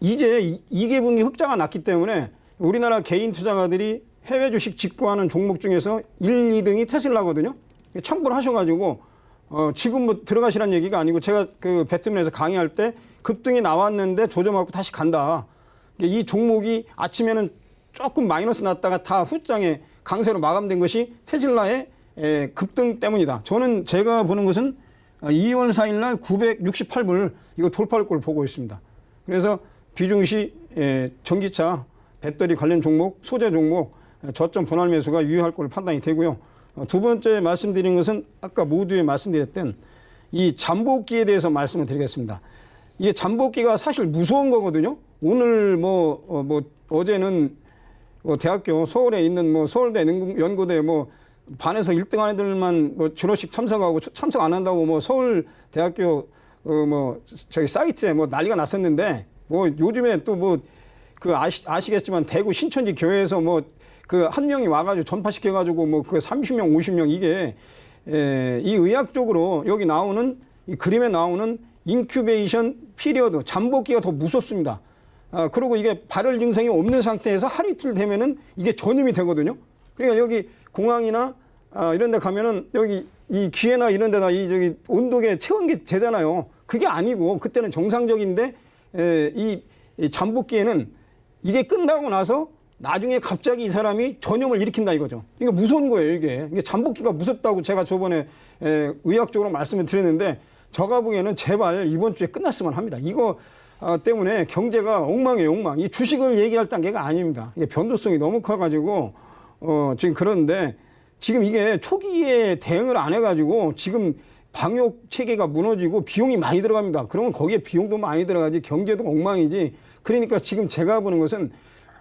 이제 2개분기 흑자가 났기 때문에 우리나라 개인 투자가들이 해외 주식 직구하는 종목 중에서 1, 2등이 테슬라거든요. 참고를 하셔가지고 지금 뭐 들어가시라는 얘기가 아니고 제가 그 배트맨에서 강의할 때 급등이 나왔는데 조정하고 다시 간다. 이 종목이 아침에는 조금 마이너스 났다가 다 후장에 강세로 마감된 것이 테슬라의 급등 때문이다. 저는 제가 보는 것은 2월 4일 날 968불 이거 돌파할 걸 보고 있습니다. 그래서 비중시 전기차, 배터리 관련 종목, 소재 종목 저점 분할 매수가 유효할 걸로 판단이 되고요. 두 번째 말씀드린 것은 아까 모두에 말씀드렸던 이 잠복기에 대해서 말씀을 드리겠습니다. 이게 잠복기가 사실 무서운 거거든요. 오늘 어제는 대학교 서울에 있는 뭐 서울대 연고대 뭐 반에서 1등한 애들만 뭐 졸업식 참석하고 참석 안 한다고 뭐 서울대학교 저기 사이트에 뭐 난리가 났었는데 뭐 요즘에 또 뭐 그 아시겠지만 대구 신천지 교회에서 뭐 그 한 명이 와가지고 전파시켜가지고 뭐 그 30명 50명 이게 이 의학적으로 여기 나오는 이 그림에 나오는 인큐베이션 피리어드 잠복기가 더 무섭습니다. 그리고 이게 발열 증상이 없는 상태에서 하루 이틀 되면은 이게 전염이 되거든요. 그러니까 여기 공항이나 이런 데 가면은 여기 이 귀에나 이런 데다 이 저기 온도계 채운 게 되잖아요. 그게 아니고 그때는 정상적인데 이 잠복기에는 이게 끝나고 나서 나중에 갑자기 이 사람이 전염을 일으킨다 이거죠. 그러니까 무서운 거예요, 이게 잠복기가 무섭다고 제가 저번에 의학적으로 말씀을 드렸는데 저가 보기에는 제발 이번 주에 끝났으면 합니다. 이거 때문에 경제가 엉망이에요, 엉망. 이 주식을 얘기할 단계가 아닙니다. 이게 변동성이 너무 커가지고 지금 그런데 지금 이게 초기에 대응을 안 해가지고 지금 방역 체계가 무너지고 비용이 많이 들어갑니다. 그러면 거기에 비용도 많이 들어가지 경제도 엉망이지. 그러니까 지금 제가 보는 것은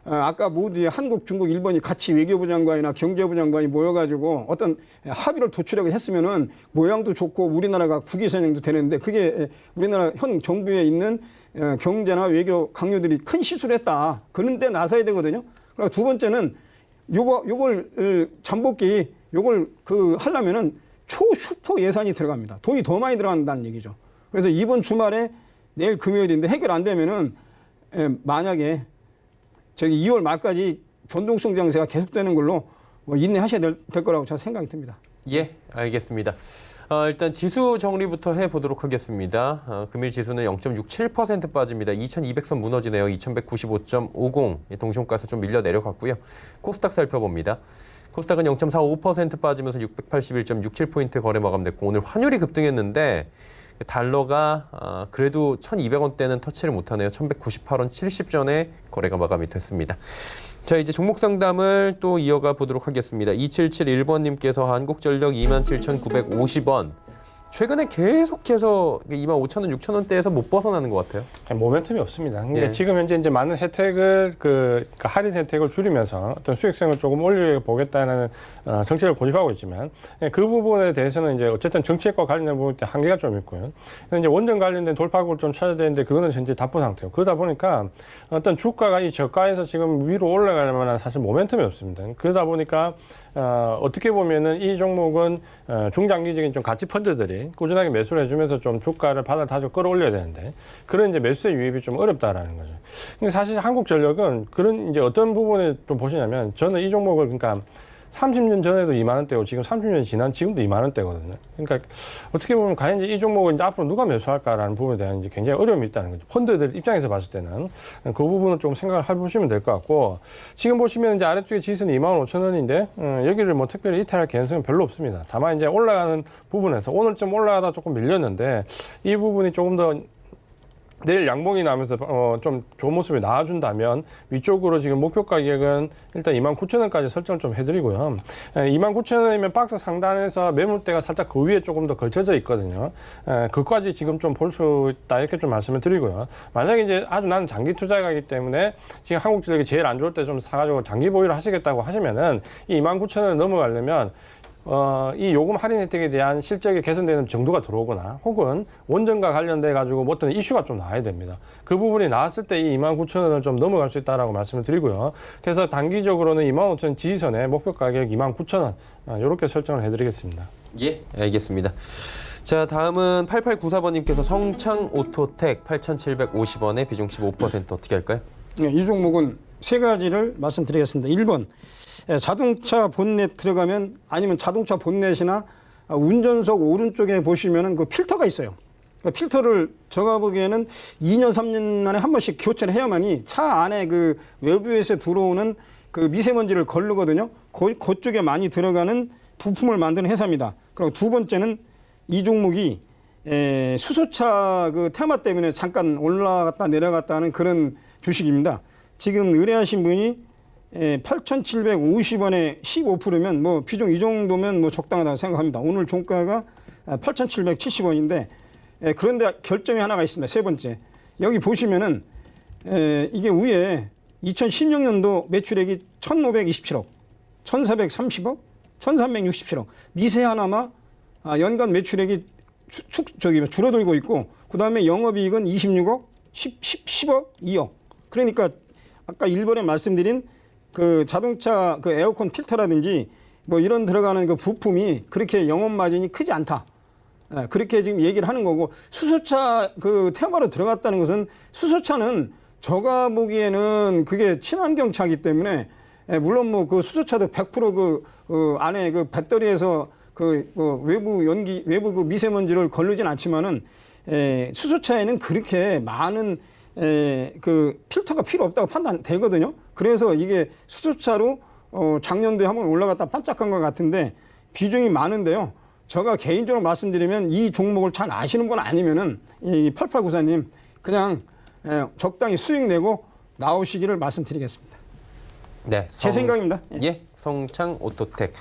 아까 모두에 한국, 중국, 일본이 같이 외교부 장관이나 경제부 장관이 모여가지고 어떤 합의를 도출하고 했으면은 모양도 좋고 우리나라가 국위선양도 되는데 그게 우리나라 현 정부에 있는 경제나 외교 강요들이 큰 실수를 했다. 그런 데 나서야 되거든요. 그리고 두 번째는 요걸 잠복기 요걸 하려면은 초슈퍼 예산이 들어갑니다. 돈이 더 많이 들어간다는 얘기죠. 그래서 이번 주말에 내일 금요일인데 해결 안 되면은 만약에 저기 2월 말까지 변동성 장세가 계속되는 걸로 인내하셔야 될 거라고 저는 생각이 듭니다. 예, 알겠습니다. 일단 지수 정리부터 해보도록 하겠습니다. 금일 지수는 0.67% 빠집니다. 2200선 무너지네요. 2195.50. 동시호가에서 좀 밀려 내려갔고요. 코스닥 살펴봅니다. 코스닥은 0.45% 빠지면서 681.67포인트 거래 마감됐고 오늘 환율이 급등했는데 달러가 그래도 1,200원대는 터치를 못하네요. 1,198원 70전에 거래가 마감이 됐습니다. 자, 이제 종목 상담을 또 이어가 보도록 하겠습니다. 2771번님께서 한국전력 27,950원. 최근에 계속해서 25,000원, 6,000원대에서 못 벗어나는 것 같아요. 모멘텀이 없습니다. 그러니까 예. 지금 현재 이제 많은 혜택을 그러니까 할인 혜택을 줄이면서 어떤 수익성을 조금 올려보겠다는 정책을 고집하고 있지만 그 부분에 대해서는 이제 어쨌든 정책과 관련된 부분에 한계가 좀 있고요. 그래서 이제 원전 관련된 돌파구를 좀 찾아야 되는데 그거는 현재 답보 상태고 그러다 보니까 어떤 주가가 이 저가에서 지금 위로 올라갈 만한 사실 모멘텀이 없습니다. 그러다 보니까 어떻게 보면은 이 종목은 중장기적인 좀 가치 펀드들이 꾸준하게 매수를 해주면서 좀 주가를 바닥 끌어올려야 되는데 그런 이제 매수세 유입이 좀 어렵다라는 거죠. 근데 사실 한국전력은 그런 이제 어떤 부분에 좀 보시냐면 저는 이 종목을 그러니까 30년 전에도 2만 원대고 지금 30년이 지난 지금도 2만 원대거든요. 그러니까 어떻게 보면 과연 이제 이 종목을 이제 앞으로 누가 매수할까라는 부분에 대한 이제 굉장히 어려움이 있다는 거죠. 펀드들 입장에서 봤을 때는 그 부분은 좀 생각을 해보시면 될 것 같고 지금 보시면 이제 아래쪽에 지수는 25,000원인데 여기를 뭐 특별히 이탈할 개연성은 별로 없습니다. 다만 이제 올라가는 부분에서 오늘쯤 올라가다 조금 밀렸는데 이 부분이 조금 더 내일 양봉이 나면서 좀 좋은 모습이 나와준다면 위쪽으로 지금 목표 가격은 일단 29,000원까지 설정을 좀 해드리고요. 29,000원이면 박스 상단에서 매물대가 살짝 그 위에 조금 더 걸쳐져 있거든요. 그까지 지금 좀 볼 수 있다 이렇게 좀 말씀을 드리고요. 만약에 이제 아주 나는 장기 투자가기 때문에 지금 한국전력이 제일 안 좋을 때 좀 사가지고 장기 보유를 하시겠다고 하시면은 이 29,000원을 넘어가려면 이 요금 할인 혜택에 대한 실적이 개선되는 정도가 들어오거나 혹은 원전과 관련돼 가지고 뭐 어떤 이슈가 좀 나와야 됩니다. 그 부분이 나왔을 때 이 29,000원을 좀 넘어갈 수 있다라고 말씀을 드리고요. 그래서 단기적으로는 25,000원 지지선에 목표 가격 29,000원 이렇게 설정을 해드리겠습니다. 예, 알겠습니다. 자, 다음은 8894번님께서 성창 오토텍 8,750원에 비중 15% 어떻게 할까요? 네, 이 종목은 세 가지를 말씀드리겠습니다. 1번 자동차 본넷 들어가면 아니면 자동차 본넷이나 운전석 오른쪽에 보시면은 그 필터가 있어요. 그러니까 필터를 제가 보기에는 2년, 3년 안에 한 번씩 교체를 해야만이 차 안에 그 외부에서 들어오는 그 미세먼지를 걸르거든요. 그쪽에 많이 들어가는 부품을 만드는 회사입니다. 그리고 두 번째는 이 종목이 수소차 그 테마 때문에 잠깐 올라갔다 내려갔다 하는 그런 주식입니다. 지금 의뢰하신 분이 8,750원에 15%면 뭐 비중 이 정도면 뭐 적당하다고 생각합니다. 오늘 종가가 8,770원인데 그런데 결점이 하나가 있습니다. 세 번째. 여기 보시면은 이게 위에 2016년도 매출액이 1,527억, 1,430억, 1,367억. 미세 하나마 연간 매출액이 줄어들고 있고 그다음에 영업이익은 26억, 10억, 2억. 그러니까 아까 1번에 말씀드린 그 자동차 그 에어컨 필터라든지 뭐 이런 들어가는 그 부품이 그렇게 영업 마진이 크지 않다. 그렇게 지금 얘기를 하는 거고 수소차 그 테마로 들어갔다는 것은 수소차는 제가 보기에는 그게 친환경 차기 때문에 물론 뭐 그 수소차도 100% 그 안에 그 배터리에서 그 외부 연기 외부 그 미세먼지를 걸르진 않지만은 수소차에는 그렇게 많은 그 필터가 필요 없다고 판단되거든요. 그래서 이게 수소차로 작년도에 한번 올라갔다 반짝한 것 같은데 비중이 많은데요. 제가 개인적으로 말씀드리면 이 종목을 잘 아시는 분 아니면은 이 8894님 그냥 적당히 수익 내고 나오시기를 말씀드리겠습니다. 네, 제 생각입니다. 예, 성창 오토텍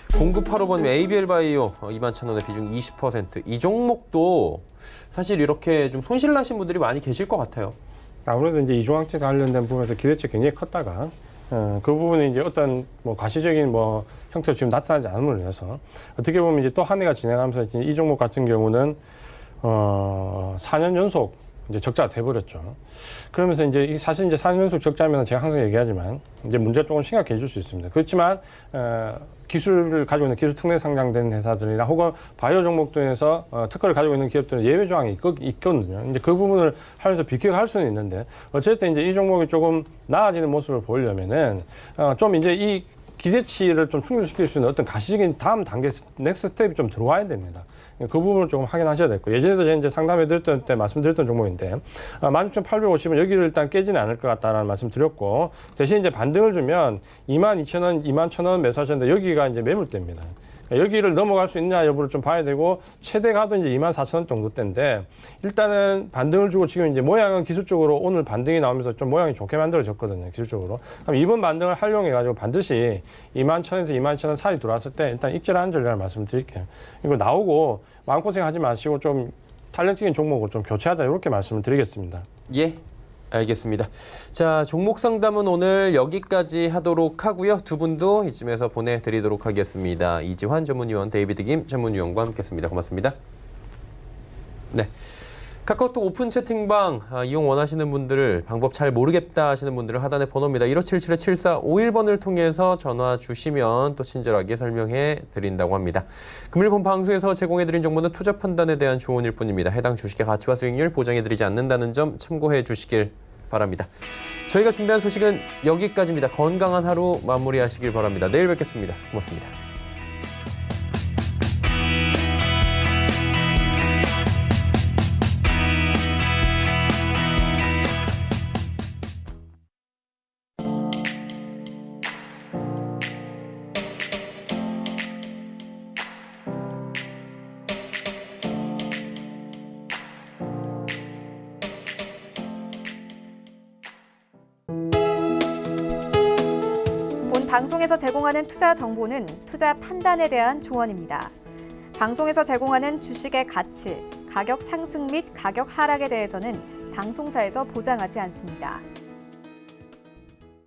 0985번님 ABL 바이오 21,000원에 비중 20%. 이 종목도 사실 이렇게 좀 손실 나신 분들이 많이 계실 것 같아요. 아무래도 이제 이중항체 관련된 부분에서 기대치 굉장히 컸다가 그 부분이 이제 어떤 뭐 가시적인 뭐 형태로 지금 나타나지 않음으로 인해서 어떻게 보면 이제 또 한 해가 진행하면서 이제 이 종목 같은 경우는 4년 연속 이제 적자가 돼버렸죠. 그러면서 이제 사실 이제 4년 연속 적자면 제가 항상 얘기하지만 이제 문제가 조금 심각해질 수 있습니다. 그렇지만 기술을 가지고 있는 기술 특례 상장된 회사들이나 혹은 바이오 종목들에서 특허를 가지고 있는 기업들은 예외 조항이 있거든요. 이제 그 부분을 하면서 비교할 수는 있는데 어쨌든 이제 이 종목이 조금 나아지는 모습을 보이려면은 좀 이제 이 기대치를 좀 충족시킬 수 있는 어떤 가시적인 다음 단계 넥스트 스텝이 좀 들어와야 됩니다. 그 부분을 조금 확인하셔야 됐고, 예전에도 제가 이제 상담해드렸던 때 말씀드렸던 종목인데 16,850은 여기를 일단 깨지는 않을 것 같다라는 말씀 드렸고, 대신 이제 반등을 주면 22,000원, 21,000원 매수하셨는데 여기가 이제 매물대입니다. 여기를 넘어갈 수 있냐 여부를 좀 봐야 되고, 최대 가도 이제 24,000원 정도 대인데, 일단은 반등을 주고 지금 이제 모양은 기술적으로 오늘 반등이 나오면서 좀 모양이 좋게 만들어졌거든요, 기술적으로. 그럼 이번 반등을 활용해가지고 반드시 21,000원에서 22,000원 사이 들어왔을 때 일단 익절하는 전략을 말씀드릴게요. 이거 나오고 마음고생 하지 마시고 좀 탄력적인 종목을 좀 교체하자, 이렇게 말씀을 드리겠습니다. 예. 알겠습니다. 자, 종목 상담은 오늘 여기까지 하도록 하고요. 두 분도 이쯤에서 보내드리도록 하겠습니다. 이지환 전문위원, 데이비드 김 전문위원과 함께했습니다. 고맙습니다. 네. 카카오톡 오픈 채팅방 이용 원하시는 분들, 방법 잘 모르겠다 하시는 분들은 하단에 번호입니다. 1577-7451번을 통해서 전화 주시면 또 친절하게 설명해 드린다고 합니다. 금일 본 방송에서 제공해 드린 정보는 투자 판단에 대한 조언일 뿐입니다. 해당 주식의 가치와 수익률 보장해 드리지 않는다는 점 참고해 주시길 바랍니다. 저희가 준비한 소식은 여기까지입니다. 건강한 하루 마무리하시길 바랍니다. 내일 뵙겠습니다. 고맙습니다. 방송에서 제공하는 투자 정보는 투자 판단에 대한 조언입니다. 방송에서 제공하는 주식의 가치, 가격 상승 및 가격 하락에 대해서는 방송사에서 보장하지 않습니다.